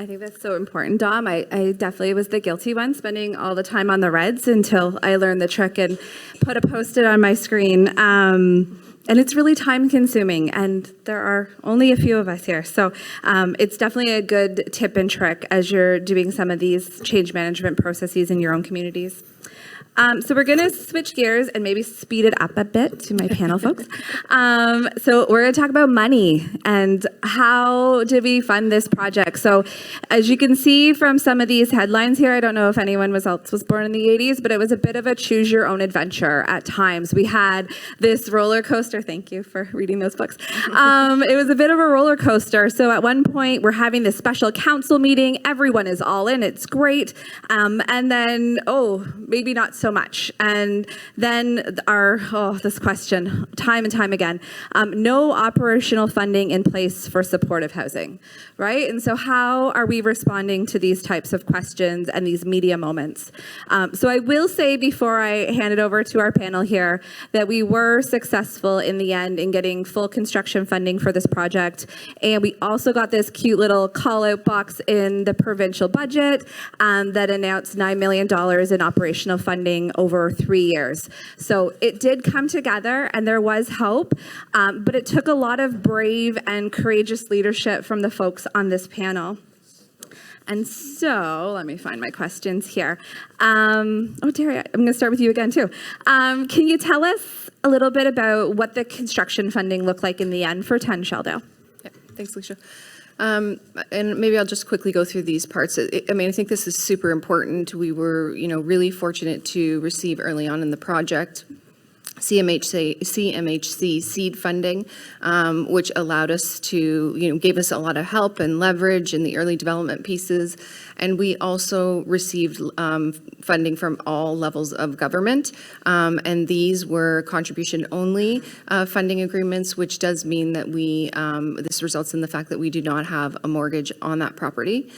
B: I think that's so important, Dom. I definitely was the guilty one, spending all the time on the reds until I learned the trick and put a Post-it on my screen. And it's really time consuming, and there are only a few of us here. So it's definitely a good tip and trick as you're doing some of these change management processes in your own communities. So we're going to switch gears and maybe speed it up a bit to my panel folks. So we're going to talk about money and how did we fund this project. So as you can see from some of these headlines here, I don't know if anyone else was born in the 80s, but it was a bit of a choose your own adventure at times. We had this roller coaster. Thank you for reading those books. It was a bit of a roller coaster. So at one point we're having this special council meeting. Everyone is all in. It's great. And then, maybe not so much. And then this question, time and time again, no operational funding in place for supportive housing, right? And so how are we responding to these types of questions and these media moments? So I will say before I hand it over to our panel here that we were successful in the end in getting full construction funding for this project. And we also got this cute little call-out box in the provincial budget that announced $9 million in operational funding over 3 years. So it did come together and there was hope, but it took a lot of brave and courageous leadership from the folks on this panel. And so, let me find my questions here. Terry, I'm going to start with you again too. Can you tell us a little bit about what the construction funding looked like in the end for 10 Shelldale?
O: Yeah, thanks, Alicia. And maybe I'll just quickly go through these parts. I think this is super important. We were, really fortunate to receive early on in the project CMHC seed funding, which allowed us to, gave us a lot of help and leverage in the early development pieces. And we also received funding from all levels of government. And these were contribution only funding agreements, which does mean that this results in the fact that we do not have a mortgage on that property.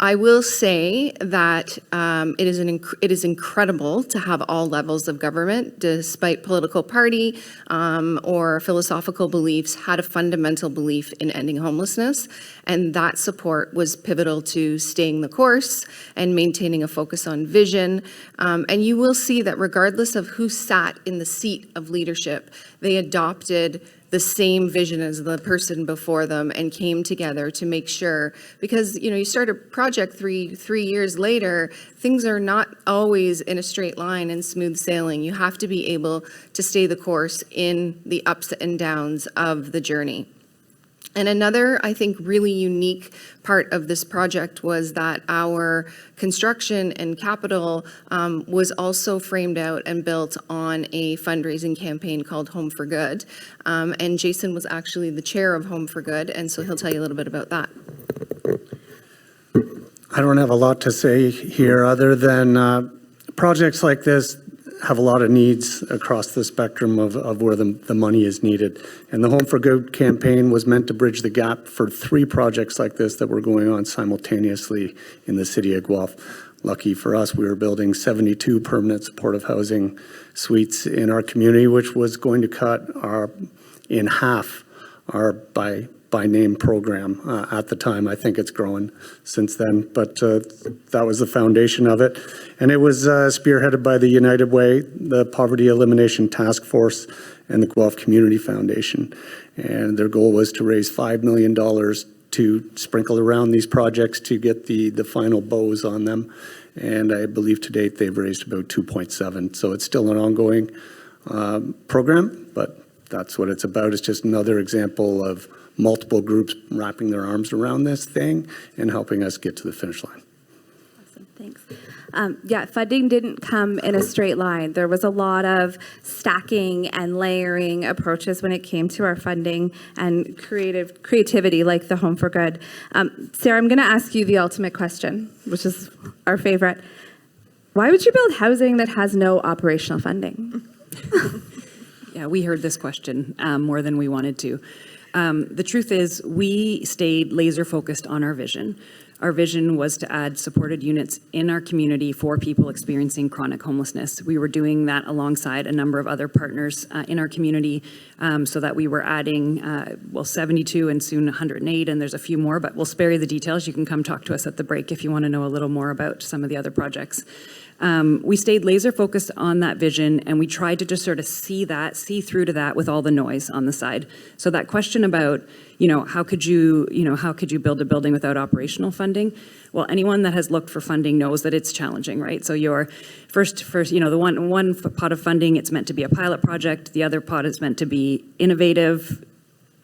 O: I will say that it is incredible to have all levels of government, despite political party or philosophical beliefs, had a fundamental belief in ending homelessness. And that support was pivotal to staying the course and maintaining a focus on vision. And you will see that regardless of who sat in the seat of leadership, they adopted the same vision as the person before them and came together to make sure, because you start a project three years later, things are not always in a straight line and smooth sailing. You have to be able to stay the course in the ups and downs of the journey. And another, I think, really unique part of this project was that our construction and capital was also framed out and built on a fundraising campaign called Home for Good. And Jason was actually the chair of Home for Good, and so he'll tell you a little bit about that.
F: I don't have a lot to say here other than projects like this have a lot of needs across the spectrum of where the money is needed. And the Home for Good campaign was meant to bridge the gap for 3 projects like this that were going on simultaneously in the city of Guelph. Lucky for us, we were building 72 permanent supportive housing suites in our community, which was going to cut in half our by name program at the time. I think it's grown since then, but that was the foundation of it. And it was spearheaded by the United Way, the Poverty Elimination Task Force, and the Guelph Community Foundation. And their goal was to raise $5 million to sprinkle around these projects to get the final bows on them. And I believe to date they've raised about 2.7. So it's still an ongoing program, but that's what it's about. It's just another example of multiple groups wrapping their arms around this thing and helping us get to the finish line.
B: Awesome, thanks. Yeah, funding didn't come in a straight line. There was a lot of stacking and layering approaches when it came to our funding and creativity, like the Home for Good. Sarah, I'm going to ask you the ultimate question, which is our favorite. Why would you build housing that has no operational funding?
P: Yeah, we heard this question more than we wanted to. The truth is, we stayed laser focused on our vision. Our vision was to add supported units in our community for people experiencing chronic homelessness. We were doing that alongside a number of other partners in our community, so that we were adding, 72 and soon 108, and there's a few more, but we'll spare you the details. You can come talk to us at the break if you want to know a little more about some of the other projects. We stayed laser focused on that vision, and we tried to just sort of see through to that with all the noise on the side. So that question about, how could you build a building without operational funding? Well, anyone that has looked for funding knows that it's challenging, right? So your first, the one pot of funding, it's meant to be a pilot project. The other pot is meant to be innovative.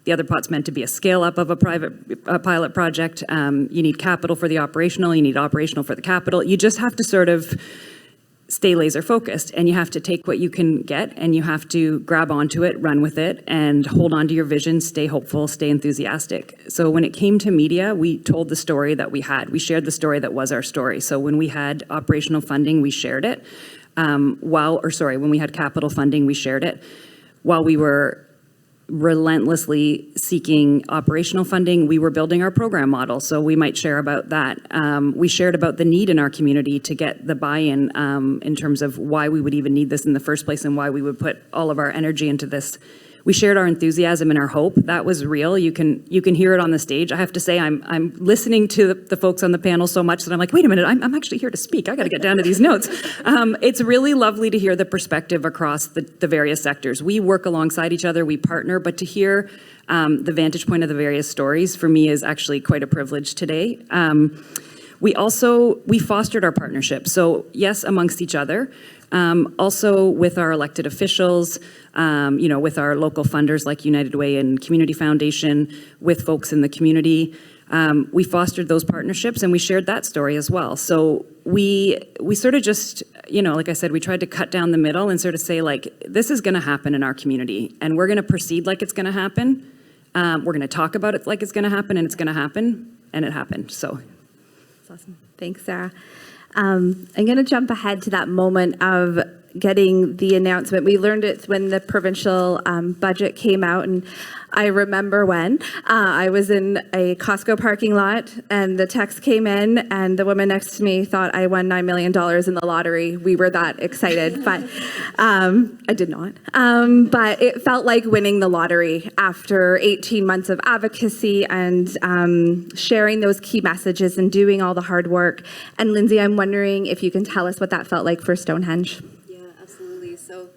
P: The other pot's meant to be a scale up of a pilot project. You need capital for the operational. You need operational for the capital. You just have to sort of stay laser focused, and you have to take what you can get, and you have to grab onto it, run with it, and hold on to your vision, stay hopeful, stay enthusiastic. So when it came to media, we told the story that we had. We shared the story that was our story. So when we had operational funding, we shared it. When we had capital funding, we shared it. While we were relentlessly seeking operational funding, we were building our program model, so we might share about that. We shared about the need in our community to get the buy-in in terms of why we would even need this in the first place and why we would put all of our energy into this. We shared our enthusiasm and our hope. That was real. You can hear it on the stage. I have to say, I'm listening to the folks on the panel so much that I'm like, wait a minute, I'm actually here to speak. I got to get down to these notes. It's really lovely to hear the perspective across the various sectors. We work alongside each other, we partner, but to hear the vantage point of the various stories for me is actually quite a privilege today. We fostered our partnership. So yes, amongst each other, also with our elected officials, with our local funders like United Way and Community Foundation, with folks in the community. We fostered those partnerships and we shared that story as well. So we sort of just, like I said, we tried to cut down the middle and sort of say, like, this is going to happen in our community and we're going to proceed like it's going to happen. We're going to talk about it like it's going to happen, and it's going to happen, and it happened. So
B: that's awesome. Thanks, Sarah. I'm going to jump ahead to that moment of getting the announcement. We learned it when the provincial budget came out, and I remember when I was in a Costco parking lot and the text came in and the woman next to me thought I won $9 million in the lottery. We were that excited, but I did not. But it felt like winning the lottery after 18 months of advocacy and sharing those key messages and doing all the hard work. And Lindsay, I'm wondering if you can tell us what that felt like for Stonehenge.
Q: So,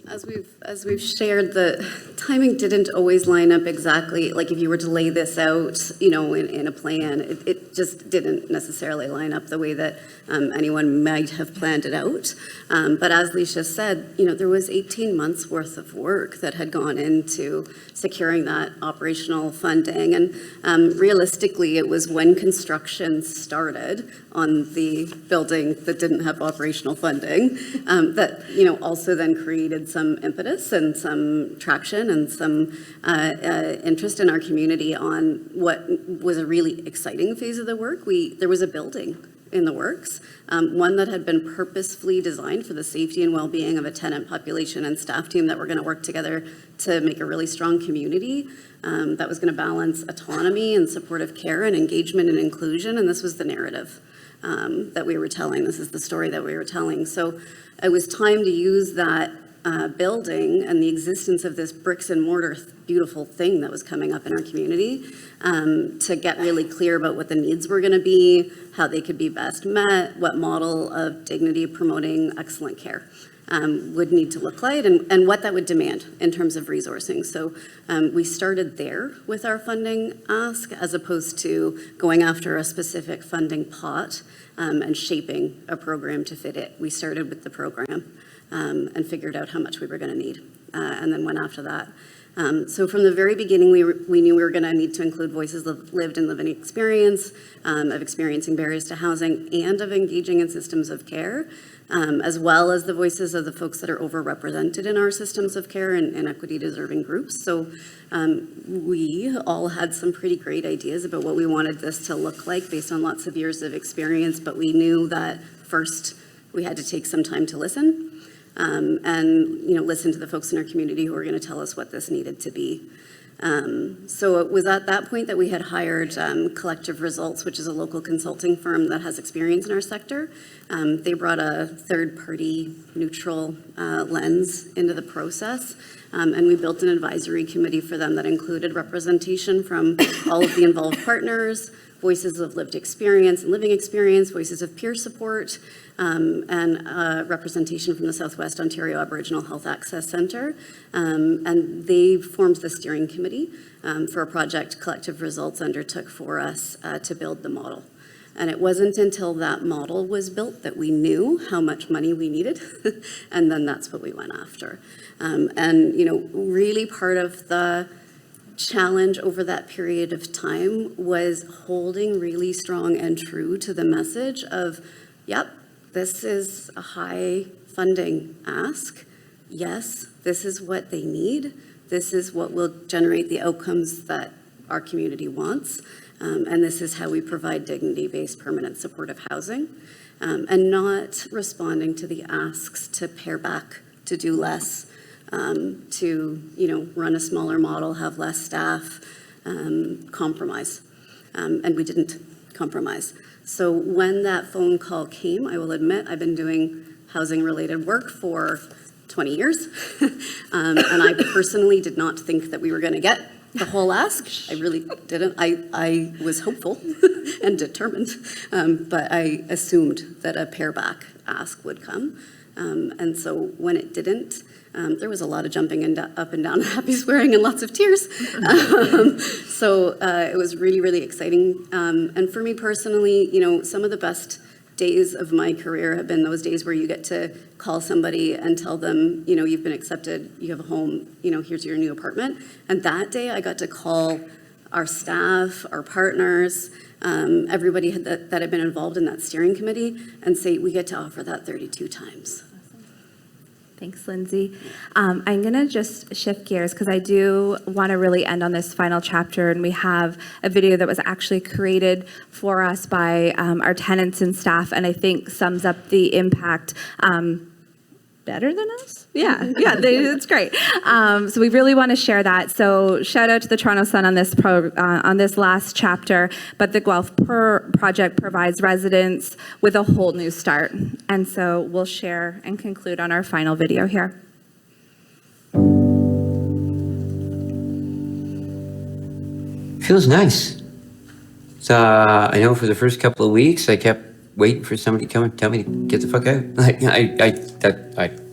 Q: as we've shared, the timing didn't always line up exactly. Like if you were to lay this out, in a plan, it just didn't necessarily line up the way that anyone might have planned it out. But as Leisha said, there was 18 months worth of work that had gone into securing that operational funding. And realistically, it was when construction started on the building that didn't have operational funding that, also then created some impetus and some traction and some interest in our community on what was a really exciting phase of the work. There was a building in the works, one that had been purposefully designed for the safety and well-being of a tenant population and staff team that were going to work together to make a really strong community that was going to balance autonomy and supportive care and engagement and inclusion. And this was the narrative that we were telling. This is the story that we were telling. So it was time to use that building and the existence of this bricks and mortar beautiful thing that was coming up in our community, to get really clear about what the needs were going to be, how they could be best met, what model of dignity promoting excellent care would need to look like, and what that would demand in terms of resourcing. So we started there with our funding ask, as opposed to going after a specific funding pot and shaping a program to fit it. We started with the program and figured out how much we were going to need, and then went after that. So from the very beginning, we knew we were going to need to include voices of lived and living experience, of experiencing barriers to housing, and of engaging in systems of care, as well as the voices of the folks that are overrepresented in our systems of care and equity-deserving groups. So we all had some pretty great ideas about what we wanted this to look like based on lots of years of experience, but we knew that first we had to take some time to listen. And listen to the folks in our community who were going to tell us what this needed to be. So it was at that point that we had hired Collective Results, which is a local consulting firm that has experience in our sector. They brought a third-party neutral lens into the process, and we built an advisory committee for them that included representation from all of the involved partners, voices of lived experience and living experience, voices of peer support, and representation from the Southwest Ontario Aboriginal Health Access Centre. And they formed the steering committee for a project Collective Results undertook for us to build the model. And it wasn't until that model was built that we knew how much money we needed, and then that's what we went after. Really part of the challenge over that period of time was holding really strong and true to the message of, yep, this is a high funding ask. Yes, this is what they need. This is what will generate the outcomes that our community wants. And this is how we provide dignity-based permanent supportive housing, and not responding to the asks to pare back, to do less, to run a smaller model, have less staff, compromise. And we didn't compromise. So when that phone call came, I will admit I've been doing housing-related work for 20 years, and I personally did not think that we were going to get the whole ask. I really didn't. I was hopeful and determined, but I assumed that a pare-back ask would come. And so when it didn't, there was a lot of jumping and up and down, happy swearing, and lots of tears. So it was really, really exciting. And for me personally, some of the best days of my career have been those days where you get to call somebody and tell them, you've been accepted, you have a home, here's your new apartment. And that day I got to call our staff, our partners, everybody that had been involved in that steering committee, and say, we get to offer that 32 times.
B: Thanks, Lindsay. I'm going to just shift gears because I do want to really end on this final chapter, and we have a video that was actually created for us by our tenants and staff, and I think sums up the impact better than us? Yeah, it's great. So we really want to share that. So shout out to the Toronto Sun on this last chapter, but the Guelph project provides residents with a whole new start. And so we'll share and conclude on our final video here.
R: Feels nice. So I know for the first couple of weeks, I kept waiting for somebody to come and tell me to get the fuck out. Like I'm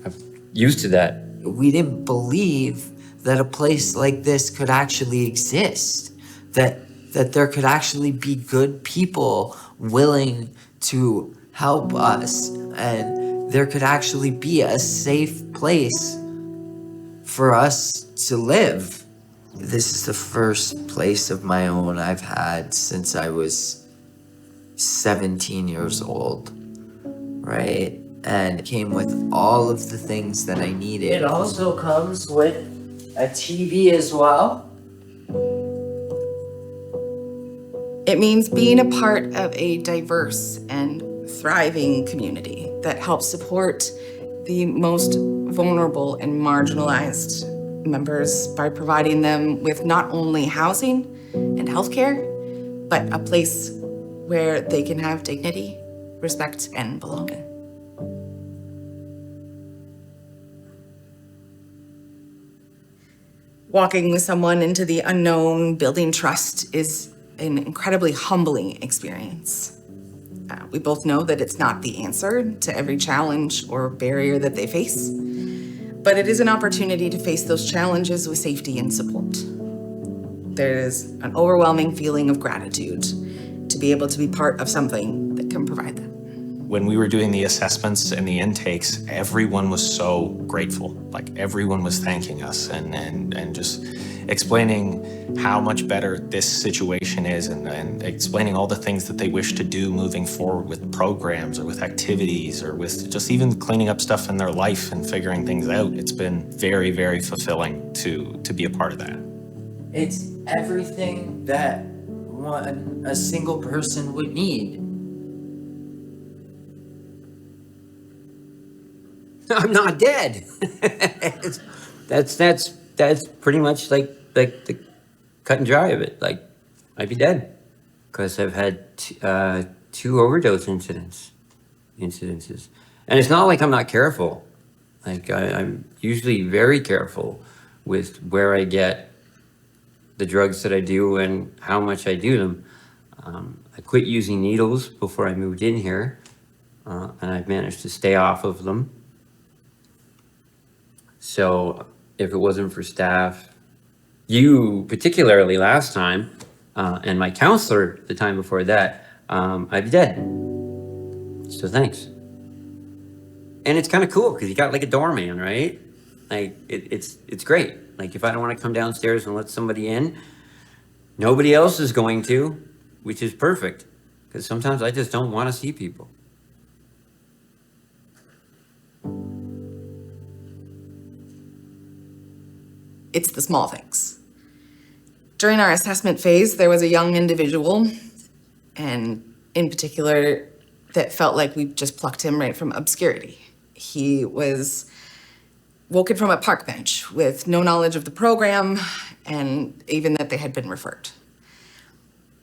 R: used to that.
S: We didn't believe that a place like this could actually exist, that there could actually be good people willing to help us, and there could actually be a safe place for us to live. This is the first place of my own I've had since I was 17 years old, right? And it came with all of the things that I needed. It also comes with a TV as well.
T: It means being a part of a diverse and thriving community that helps support the most vulnerable and marginalized members by providing them with not only housing and healthcare, but a place where they can have dignity, respect, and belonging. walking with someone into the unknown, building trust is an incredibly humbling experience. We both know that it's not the answer to every challenge or barrier that they face, but it is an opportunity to face those challenges with safety and support. There is an overwhelming feeling of gratitude to be able to be part of something that can provide that.
U: When we were doing the assessments and the intakes, everyone was so grateful. Like everyone was thanking us and just explaining how much better this situation is and explaining all the things that they wish to do moving forward with programs or with activities or with just even cleaning up stuff in their life and figuring things out. It's been very, very fulfilling to be a part of that.
S: It's everything that a single person would need.
R: I'm not dead. That's pretty much like the cut and dry of it. Like, I'd be dead because I've had 2 overdose incidences, and it's not like I'm not careful. Like I'm usually very careful with where I get the drugs that I do and how much I do them. I quit using needles before I moved in here, and I've managed to stay off of them. So if it wasn't for staff, you particularly last time, and my counselor the time before that, I'd be dead. So thanks. And it's kind of cool because you got like a doorman, right? Like it's great. Like if I don't want to come downstairs and let somebody in, nobody else is going to, which is perfect because sometimes I just don't want to see people.
T: It's the small things. During our assessment phase, there was a young individual, and in particular, that felt like we just plucked him right from obscurity. He was woken from a park bench with no knowledge of the program and even that they had been referred.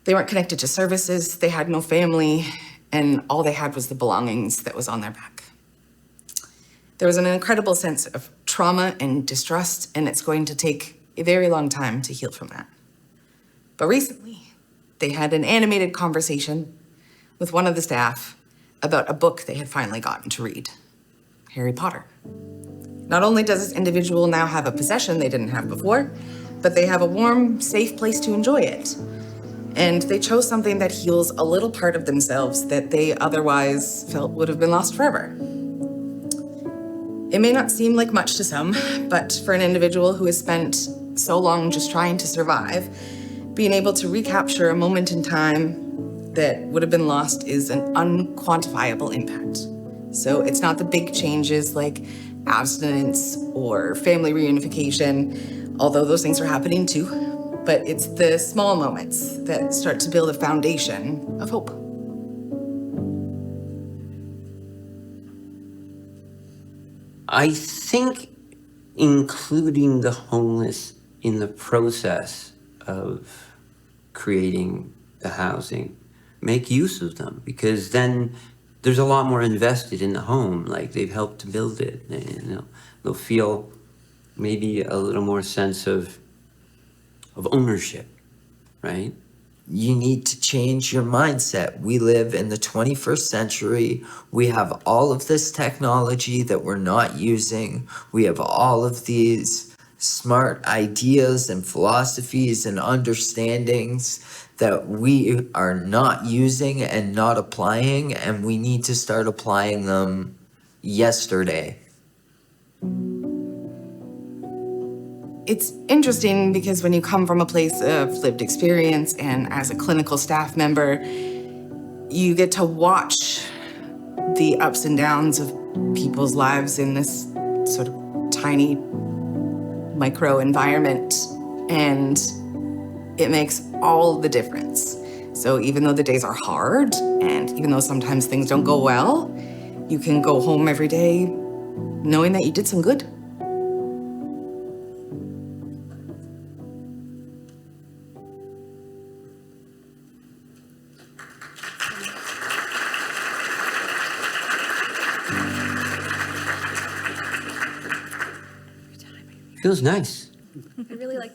T: They weren't connected to services, they had no family, and all they had was the belongings that was on their back. There was an incredible sense of trauma and distrust, and it's going to take a very long time to heal from that. But recently, they had an animated conversation with one of the staff about a book they had finally gotten to read, Harry Potter. Not only does this individual now have a possession they didn't have before, but they have a warm, safe place to enjoy it. And they chose something that heals a little part of themselves that they otherwise felt would have been lost forever. It may not seem like much to some, but for an individual who has spent so long just trying to survive, being able to recapture a moment in time that would have been lost is an unquantifiable impact. So it's not the big changes like abstinence or family reunification, although those things are happening too, but it's the small moments that start to build a foundation of hope.
R: I think including the homeless in the process of creating the housing, make use of them, because then there's a lot more invested in the home, like they've helped to build it. And they'll feel maybe a little more sense of ownership, right?
S: You need to change your mindset. We live in the 21st century. We have all of this technology that we're not using. We have all of these smart ideas and philosophies and understandings that we are not using and not applying, and we need to start applying them yesterday.
T: It's interesting because when you come from a place of lived experience and as a clinical staff member, you get to watch the ups and downs of people's lives in this sort of tiny micro environment, and it makes all the difference. So even though the days are hard, and even though sometimes things don't go well, you can go home every day knowing that you did some good.
R: Feels nice.
V: I really like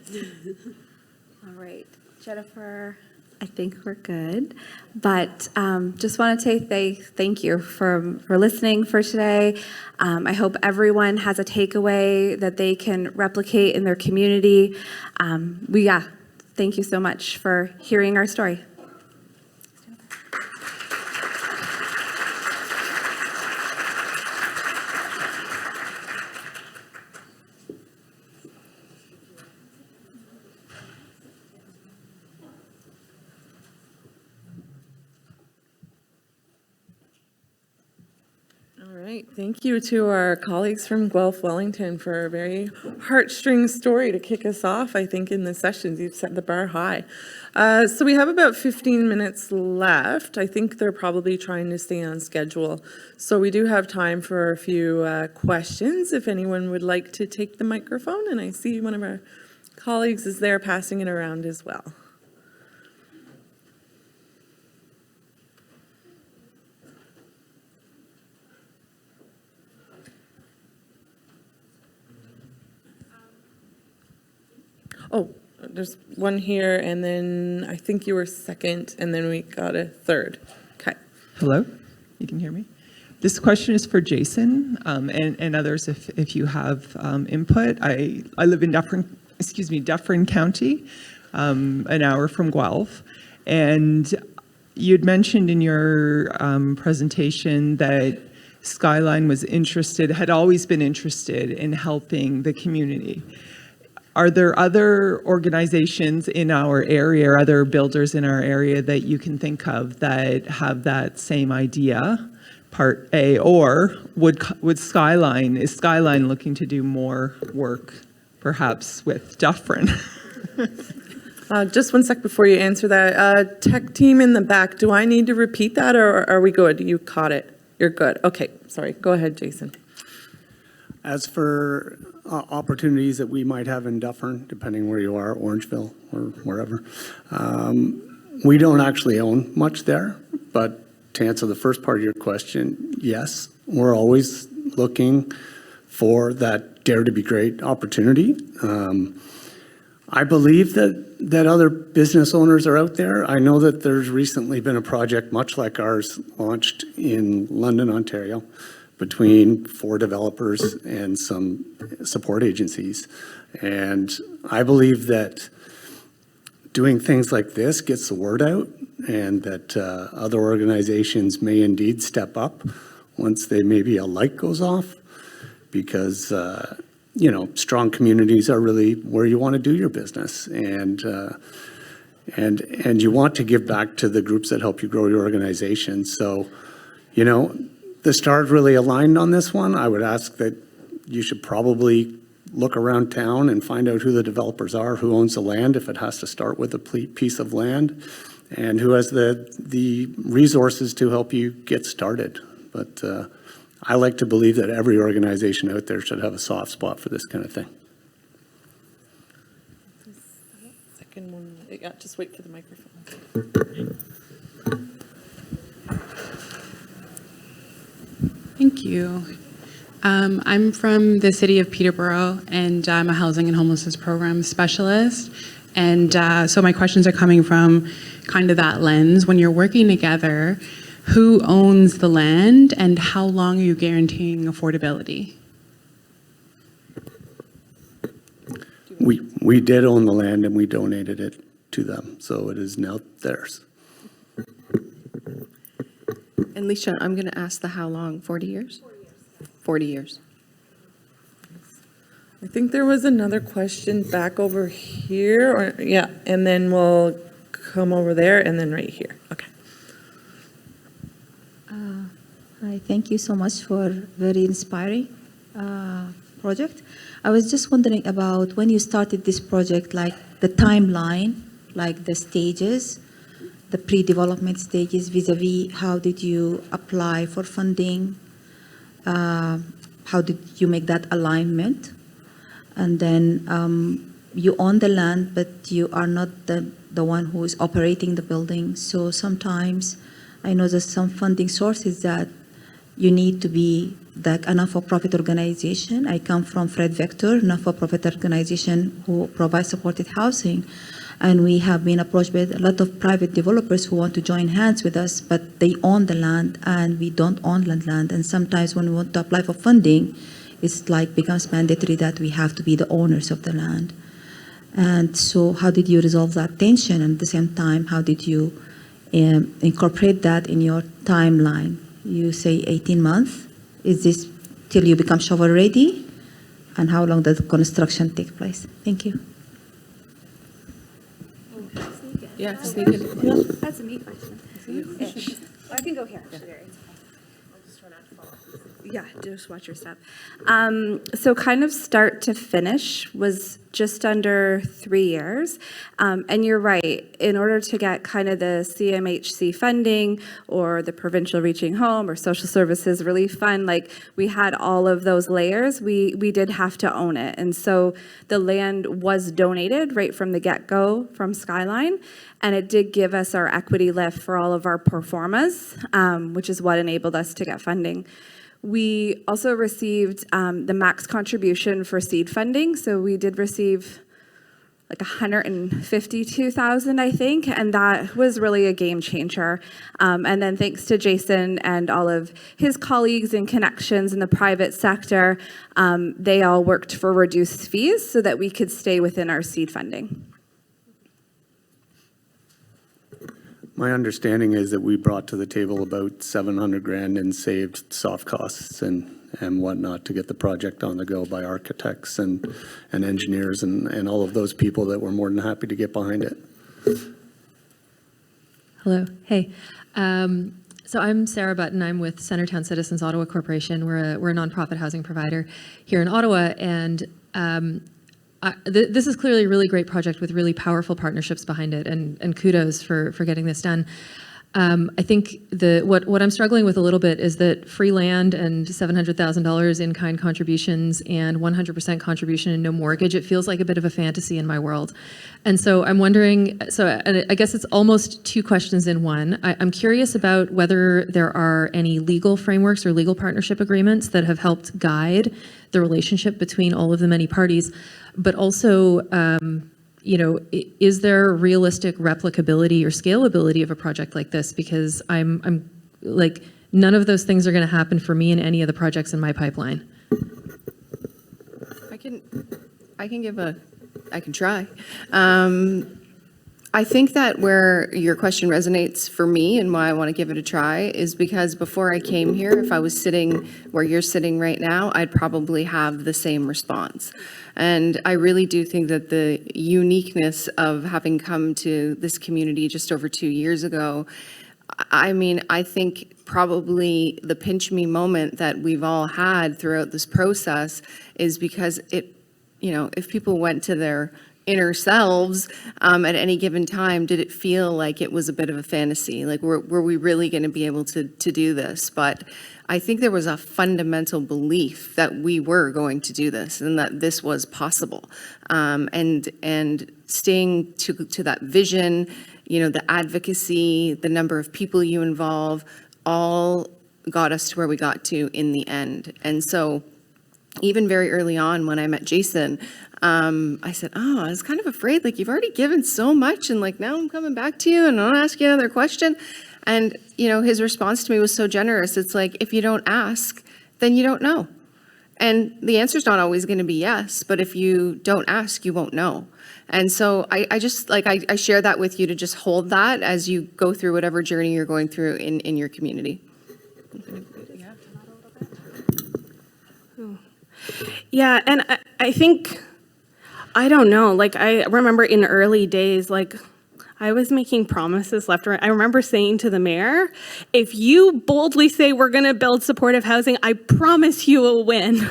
B: All right, Jennifer, I think we're good. But just want to say thank you for listening for today. I hope everyone has a takeaway that they can replicate in their community. Thank you so much for hearing our story.
A: Thank you to our colleagues from Guelph-Wellington for a very heartstring story to kick us off. I think in the sessions you've set the bar high. So we have about 15 minutes left. I think they're probably trying to stay on schedule. So we do have time for a few questions if anyone would like to take the microphone. And I see one of our colleagues is there passing it around as well. Oh, there's one here, and then I think you were second, and then we got a third. Okay.
V: Hello, you can hear me? This question is for Jason and others if you have input. I live in Dufferin County, an hour from Guelph, and you'd mentioned in your presentation that Skyline was had always been interested in helping the community. Are there other organizations in our area or other builders in our area that you can think of that have that same idea, part A, or is Skyline looking to do more work perhaps with Dufferin?
A: Just one sec before you answer that. Tech team in the back, do I need to repeat that or are we good? You caught it. You're good. Okay, sorry. Go ahead, Jason.
F: As for opportunities that we might have in Dufferin, depending where you are, Orangeville or wherever, we don't actually own much there. But to answer the first part of your question, yes, we're always looking for that dare to be great opportunity. I believe that other business owners are out there. I know that there's recently been a project much like ours launched in London, Ontario, between 4 developers and some support agencies. And I believe that doing things like this gets the word out and that other organizations may indeed step up once maybe a light goes off because, strong communities are really where you want to do your business. And you want to give back to the groups that help you grow your organization. So, the stars really aligned on this one. I would ask that you should probably look around town and find out who the developers are, who owns the land, if it has to start with a piece of land, and who has the resources to help you get started. But I like to believe that every organization out there should have a soft spot for this kind of thing.
A: Second one, yeah, just wait for the microphone.
W: Thank you. I'm from the city of Peterborough, and I'm a housing and homelessness program specialist. And so my questions are coming from kind of that lens. When you're working together, who owns the land and how long are you guaranteeing affordability?
F: We did own the land and we donated it to them, so it is now theirs.
O: And Leisha, I'm going to ask the how long, 40 years? 40 years.
A: I think there was another question back over here, and then we'll come over there and then right here. Okay.
X: Hi, thank you so much for very inspiring project. I was just wondering about when you started this project, like the timeline, like the stages, the pre-development stages vis-a-vis how did you apply for funding? How did you make that alignment? And then you own the land, but you are not the one who is operating the building. So sometimes I know there's some funding sources that you need to be a not-for-profit organization. I come from Fred Vector, not-for-profit organization who provides supported housing. And we have been approached by a lot of private developers who want to join hands with us, but they own the land and we don't own the land. And sometimes when we want to apply for funding, it's like becomes mandatory that we have to be the owners of the land. And so how did you resolve that tension? And at the same time, how did you incorporate that in your timeline? You say 18 months. Is this till you become shovel ready? And how long does the construction take place? Thank you.
O: Yeah, sneak it.
B: No, that's a me question. I can go here. Yeah, just watch your step. So kind of start to finish was just under 3 years. And you're right, in order to get kind of the CMHC funding or the Provincial Reaching Home or Social Services Relief Fund, like we had all of those layers, we did have to own it. And so the land was donated right from the get-go from Skyline. And it did give us our equity lift for all of our pro formas, which is what enabled us to get funding. We also received the max contribution for seed funding. So we did receive like $152,000, I think, and that was really a game changer. And then thanks to Jason and all of his colleagues and connections in the private sector, they all worked for reduced fees so that we could stay within our seed funding.
F: My understanding is that we brought to the table about 700 grand in saved soft costs and whatnot to get the project on the go by architects and engineers and all of those people that were more than happy to get behind it.
C: Hello. Hey. So I'm Sarah Button. I'm with Centertown Citizens Ottawa Corporation. We're a nonprofit housing provider here in Ottawa, and this is clearly a really great project with really powerful partnerships behind it, and kudos for getting this done. I think what I'm struggling with a little bit is that free land and $700,000 in-kind contributions and 100% contribution and no mortgage, it feels like a bit of a fantasy in my world. And so I'm wondering, and I guess it's almost two questions in one. I'm curious about whether there are any legal frameworks or legal partnership agreements that have helped guide the relationship between all of the many parties, but also, you know, is there realistic replicability or scalability of a project like this? Because I'm like, none of those things are going to happen for me in any of the projects in my pipeline.
O: I can try. I think that where your question resonates for me and why I want to give it a try is because before I came here, if I was sitting where you're sitting right now, I'd probably have the same response. And I really do think that the uniqueness of having come to this community just over 2 years ago, I mean, I think probably the pinch me moment that we've all had throughout this process is because it, you know, if people went to their inner selves at any given time, did it feel like it was a bit of a fantasy? Like, were we really going to be able to do this? But I think there was a fundamental belief that we were going to do this and that this was possible. And staying to that vision, you know, the advocacy, the number of people you involve, all got us to where we got to in the end. And so even very early on when I met Jason, I said, oh, I was kind of afraid, like, you've already given so much and like now I'm coming back to you and I'll ask you another question. And, you know, his response to me was so generous. It's like, if you don't ask, then you don't know. And the answer's not always going to be yes, but if you don't ask, you won't know. And so I just, like, I share that with you to just hold that as you go through whatever journey you're going through in your community.
N: Yeah, and I think, I don't know, like, I remember in early days, like, I was making promises left and right. I remember saying to the mayor, if you boldly say we're going to build supportive housing, I promise you will win.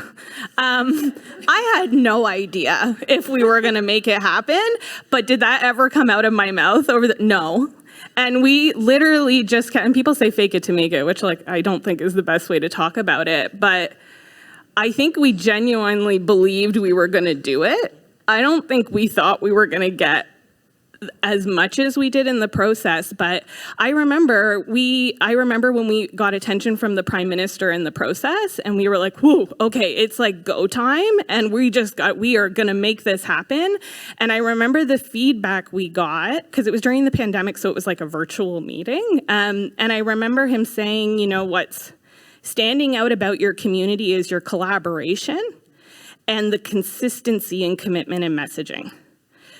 N: I had no idea if we were going to make it happen, but did that ever come out of my mouth? No. And we literally just kept, and people say fake it to make it, which, like, I don't think is the best way to talk about it, but I think we genuinely believed we were going to do it. I don't think we thought we were going to get as much as we did in the process, but I remember when we got attention from the Prime Minister in the process, and we were like, whoa, okay, it's like go time, and we are going to make this happen. And I remember the feedback we got, because it was during the pandemic, so it was like a virtual meeting, and I remember him saying, you know, what's standing out about your community is your collaboration and the consistency and commitment in messaging.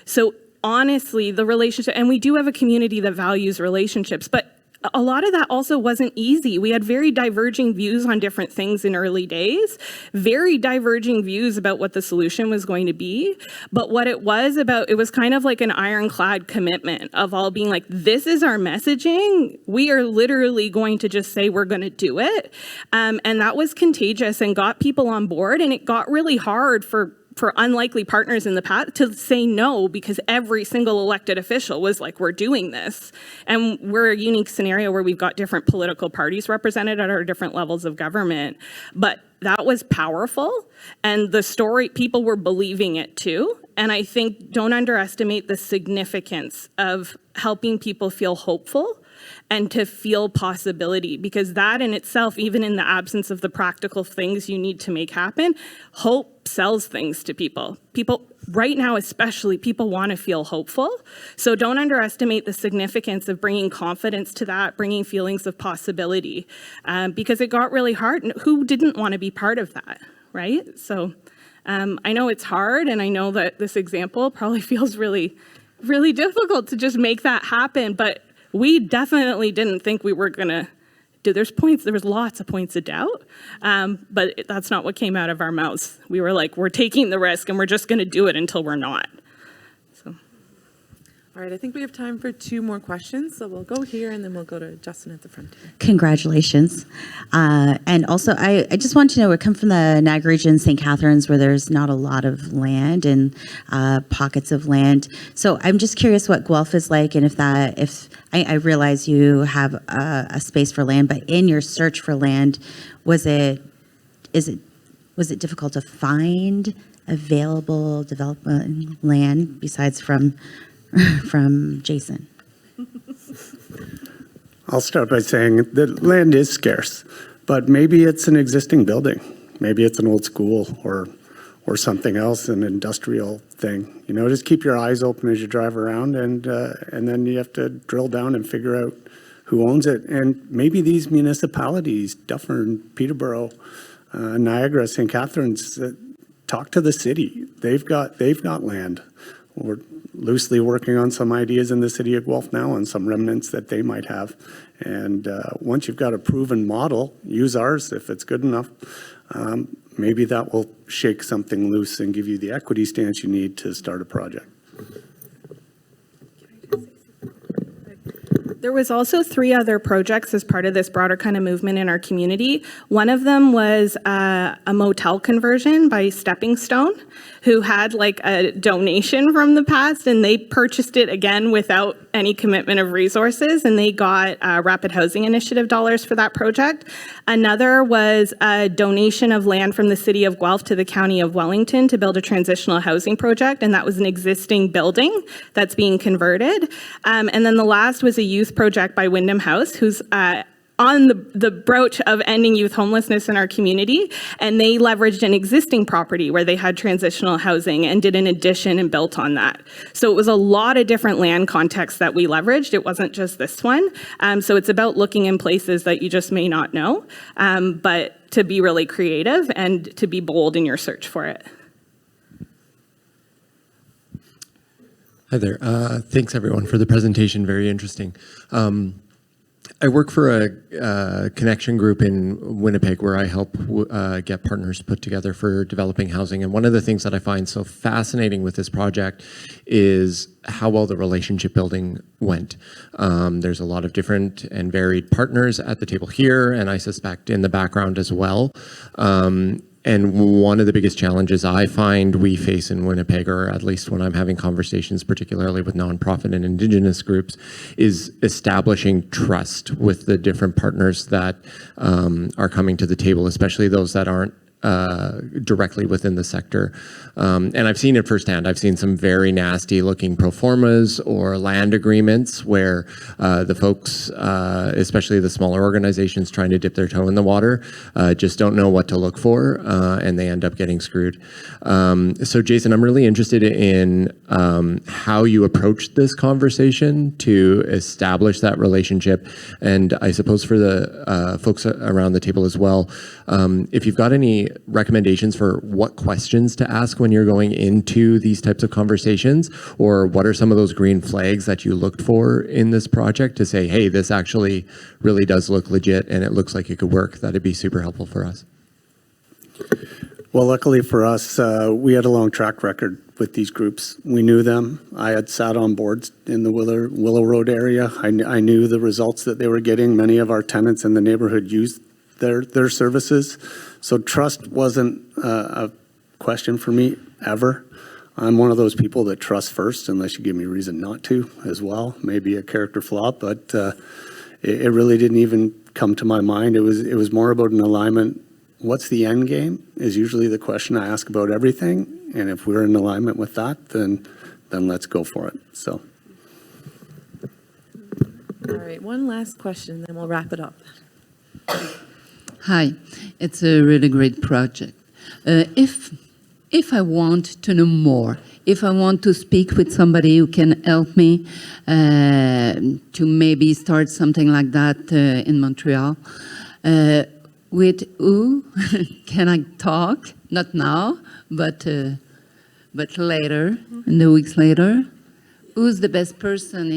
N: So honestly, the relationship, and we do have a community that values relationships, but a lot of that also wasn't easy. We had very diverging views on different things in early days, very diverging views about what the solution was going to be. But what it was about, it was kind of like an ironclad commitment of all being like, this is our messaging. We are literally going to just say we're going to do it. And that was contagious and got people on board. And it got really hard for unlikely partners in the past to say no, because every single elected official was like, we're doing this. And we're a unique scenario where we've got different political parties represented at our different levels of government. But that was powerful. And the story, people were believing it too. And I think don't underestimate the significance of helping people feel hopeful and to feel possibility, because that in itself, even in the absence of the practical things you need to make happen, hope sells things to people. People right now, especially, people want to feel hopeful. So don't underestimate the significance of bringing confidence to that, bringing feelings of possibility, because it got really hard. Who didn't want to be part of that, right? So I know it's hard, and I know that this example probably feels really, really difficult to just make that happen, but we definitely didn't think we were going to do. There was lots of points of doubt, but that's not what came out of our mouths. We were like, we're taking the risk and we're just going to do it until we're not. So.
A: All right, I think we have time for 2 more questions. So we'll go here and then we'll go to Justin at the front here.
G: Congratulations. And also, I just want to know, I come from the Niagara region, St. Catharines, where there's not a lot of land and pockets of land. So I'm just curious what Guelph is like, and if I realize you have a space for land, but in your search for land, was it difficult to find available development land besides from Jason?
F: I'll start by saying that land is scarce, but maybe it's an existing building. Maybe it's an old school or something else, an industrial thing. You know, just keep your eyes open as you drive around, and then you have to drill down and figure out who owns it. And maybe these municipalities, Dufferin, Peterborough, Niagara, St. Catharines, talk to the city. They've got land. We're loosely working on some ideas in the city of Guelph now and some remnants that they might have. And once you've got a proven model, use ours if it's good enough. Maybe that will shake something loose and give you the equity stance you need to start a project.
N: There was also 3 other projects as part of this broader kind of movement in our community. One of them was a motel conversion by Stepping Stone, who had like a donation from the past, and they purchased it again without any commitment of resources, and they got Rapid Housing Initiative dollars for that project. Another was a donation of land from the city of Guelph to the county of Wellington to build a transitional housing project, and that was an existing building that's being converted. And then the last was a youth project by Wyndham House, who's on the broach of ending youth homelessness in our community, and they leveraged an existing property where they had transitional housing and did an addition and built on that. So it was a lot of different land contexts that we leveraged. It wasn't just this one. So it's about looking in places that you just may not know, but to be really creative and to be bold in your search for it.
I: Hi there. Thanks, everyone, for the presentation. Very interesting. I work for a connection group in Winnipeg where I help get partners put together for developing housing. And one of the things that I find so fascinating with this project is how well the relationship building went. There's a lot of different and varied partners at the table here, and I suspect in the background as well. And one of the biggest challenges I find we face in Winnipeg, or at least when I'm having conversations, particularly with nonprofit and Indigenous groups, is establishing trust with the different partners that are coming to the table, especially those that aren't directly within the sector. And I've seen it firsthand. I've seen some very nasty looking pro formas or land agreements where the folks, especially the smaller organizations trying to dip their toe in the water, just don't know what to look for, and they end up getting screwed. So Jason, I'm really interested in how you approached this conversation to establish that relationship. And I suppose for the folks around the table as well, if you've got any recommendations for what questions to ask when you're going into these types of conversations, or what are some of those green flags that you looked for in this project to say, hey, this actually really does look legit and it looks like it could work, that'd be super helpful for us.
F: Well, luckily for us, we had a long track record with these groups. We knew them. I had sat on boards in the Willow Road area. I knew the results that they were getting. Many of our tenants in the neighborhood used their services. So trust wasn't a question for me ever. I'm one of those people that trust first, unless you give me a reason not to as well. Maybe a character flaw, but it really didn't even come to my mind. It was more about an alignment. What's the end game is usually the question I ask about everything. And if we're in alignment with that, then let's go for it. So.
A: All right, one last question, then we'll wrap it up.
D: Hi, it's a really great project. If I want to know more, if I want to speak with somebody who can help me to maybe start something like that in Montreal, with who can I talk? Not now, but later, in the weeks later. Who's the best person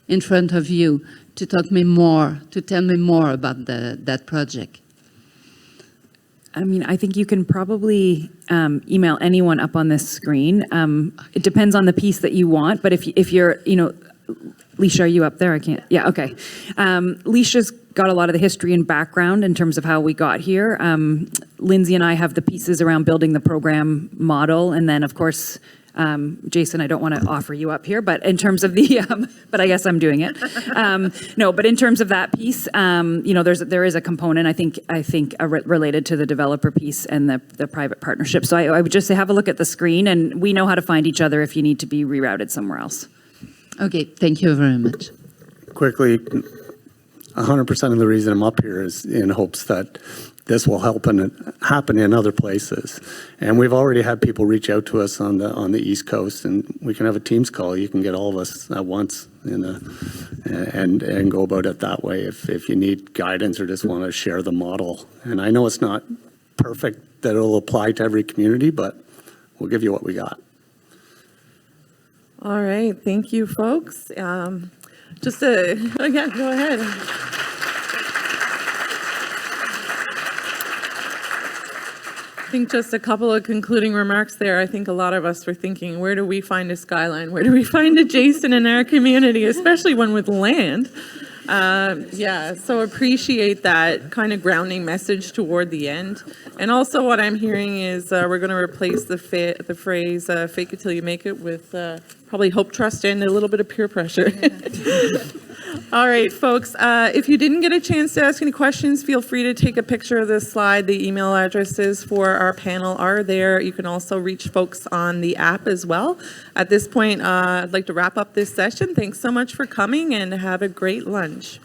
D: in front of you to talk me more, to tell me more about that project?
P: I mean, I think you can probably email anyone up on this screen. It depends on the piece that you want, but if you're, Leisha, are you up there? I can't. Yeah, okay. Leisha's got a lot of the history and background in terms of how we got here. Lindsay and I have the pieces around building the program model, and then, of course, Jason, I don't want to offer you up here, but in terms of the, but I guess I'm doing it. No, but in terms of that piece, there is a component, I think related to the developer piece and the private partnership. So I would just say have a look at the screen, and we know how to find each other if you need to be rerouted somewhere else.
D: Okay, thank you very much.
F: Quickly, 100% of the reason I'm up here is in hopes that this will happen in other places. And we've already had people reach out to us on the East Coast, and we can have a Teams call. You can get all of us at once and go about it that way if you need guidance or just want to share the model. And I know it's not perfect that it'll apply to every community, but we'll give you what we got.
A: All right, thank you, folks. Yeah, go ahead. I think just a couple of concluding remarks there. I think a lot of us were thinking, where do we find a Skyline? Where do we find a Jason in our community, especially one with land? So appreciate that kind of grounding message toward the end. And also what I'm hearing is we're going to replace the phrase fake it till you make it with probably hope, trust, and a little bit of peer pressure. All right, folks, if you didn't get a chance to ask any questions, feel free to take a picture of this slide. The email addresses for our panel are there. You can also reach folks on the app as well. At this point, I'd like to wrap up this session. Thanks so much for coming, and have a great lunch.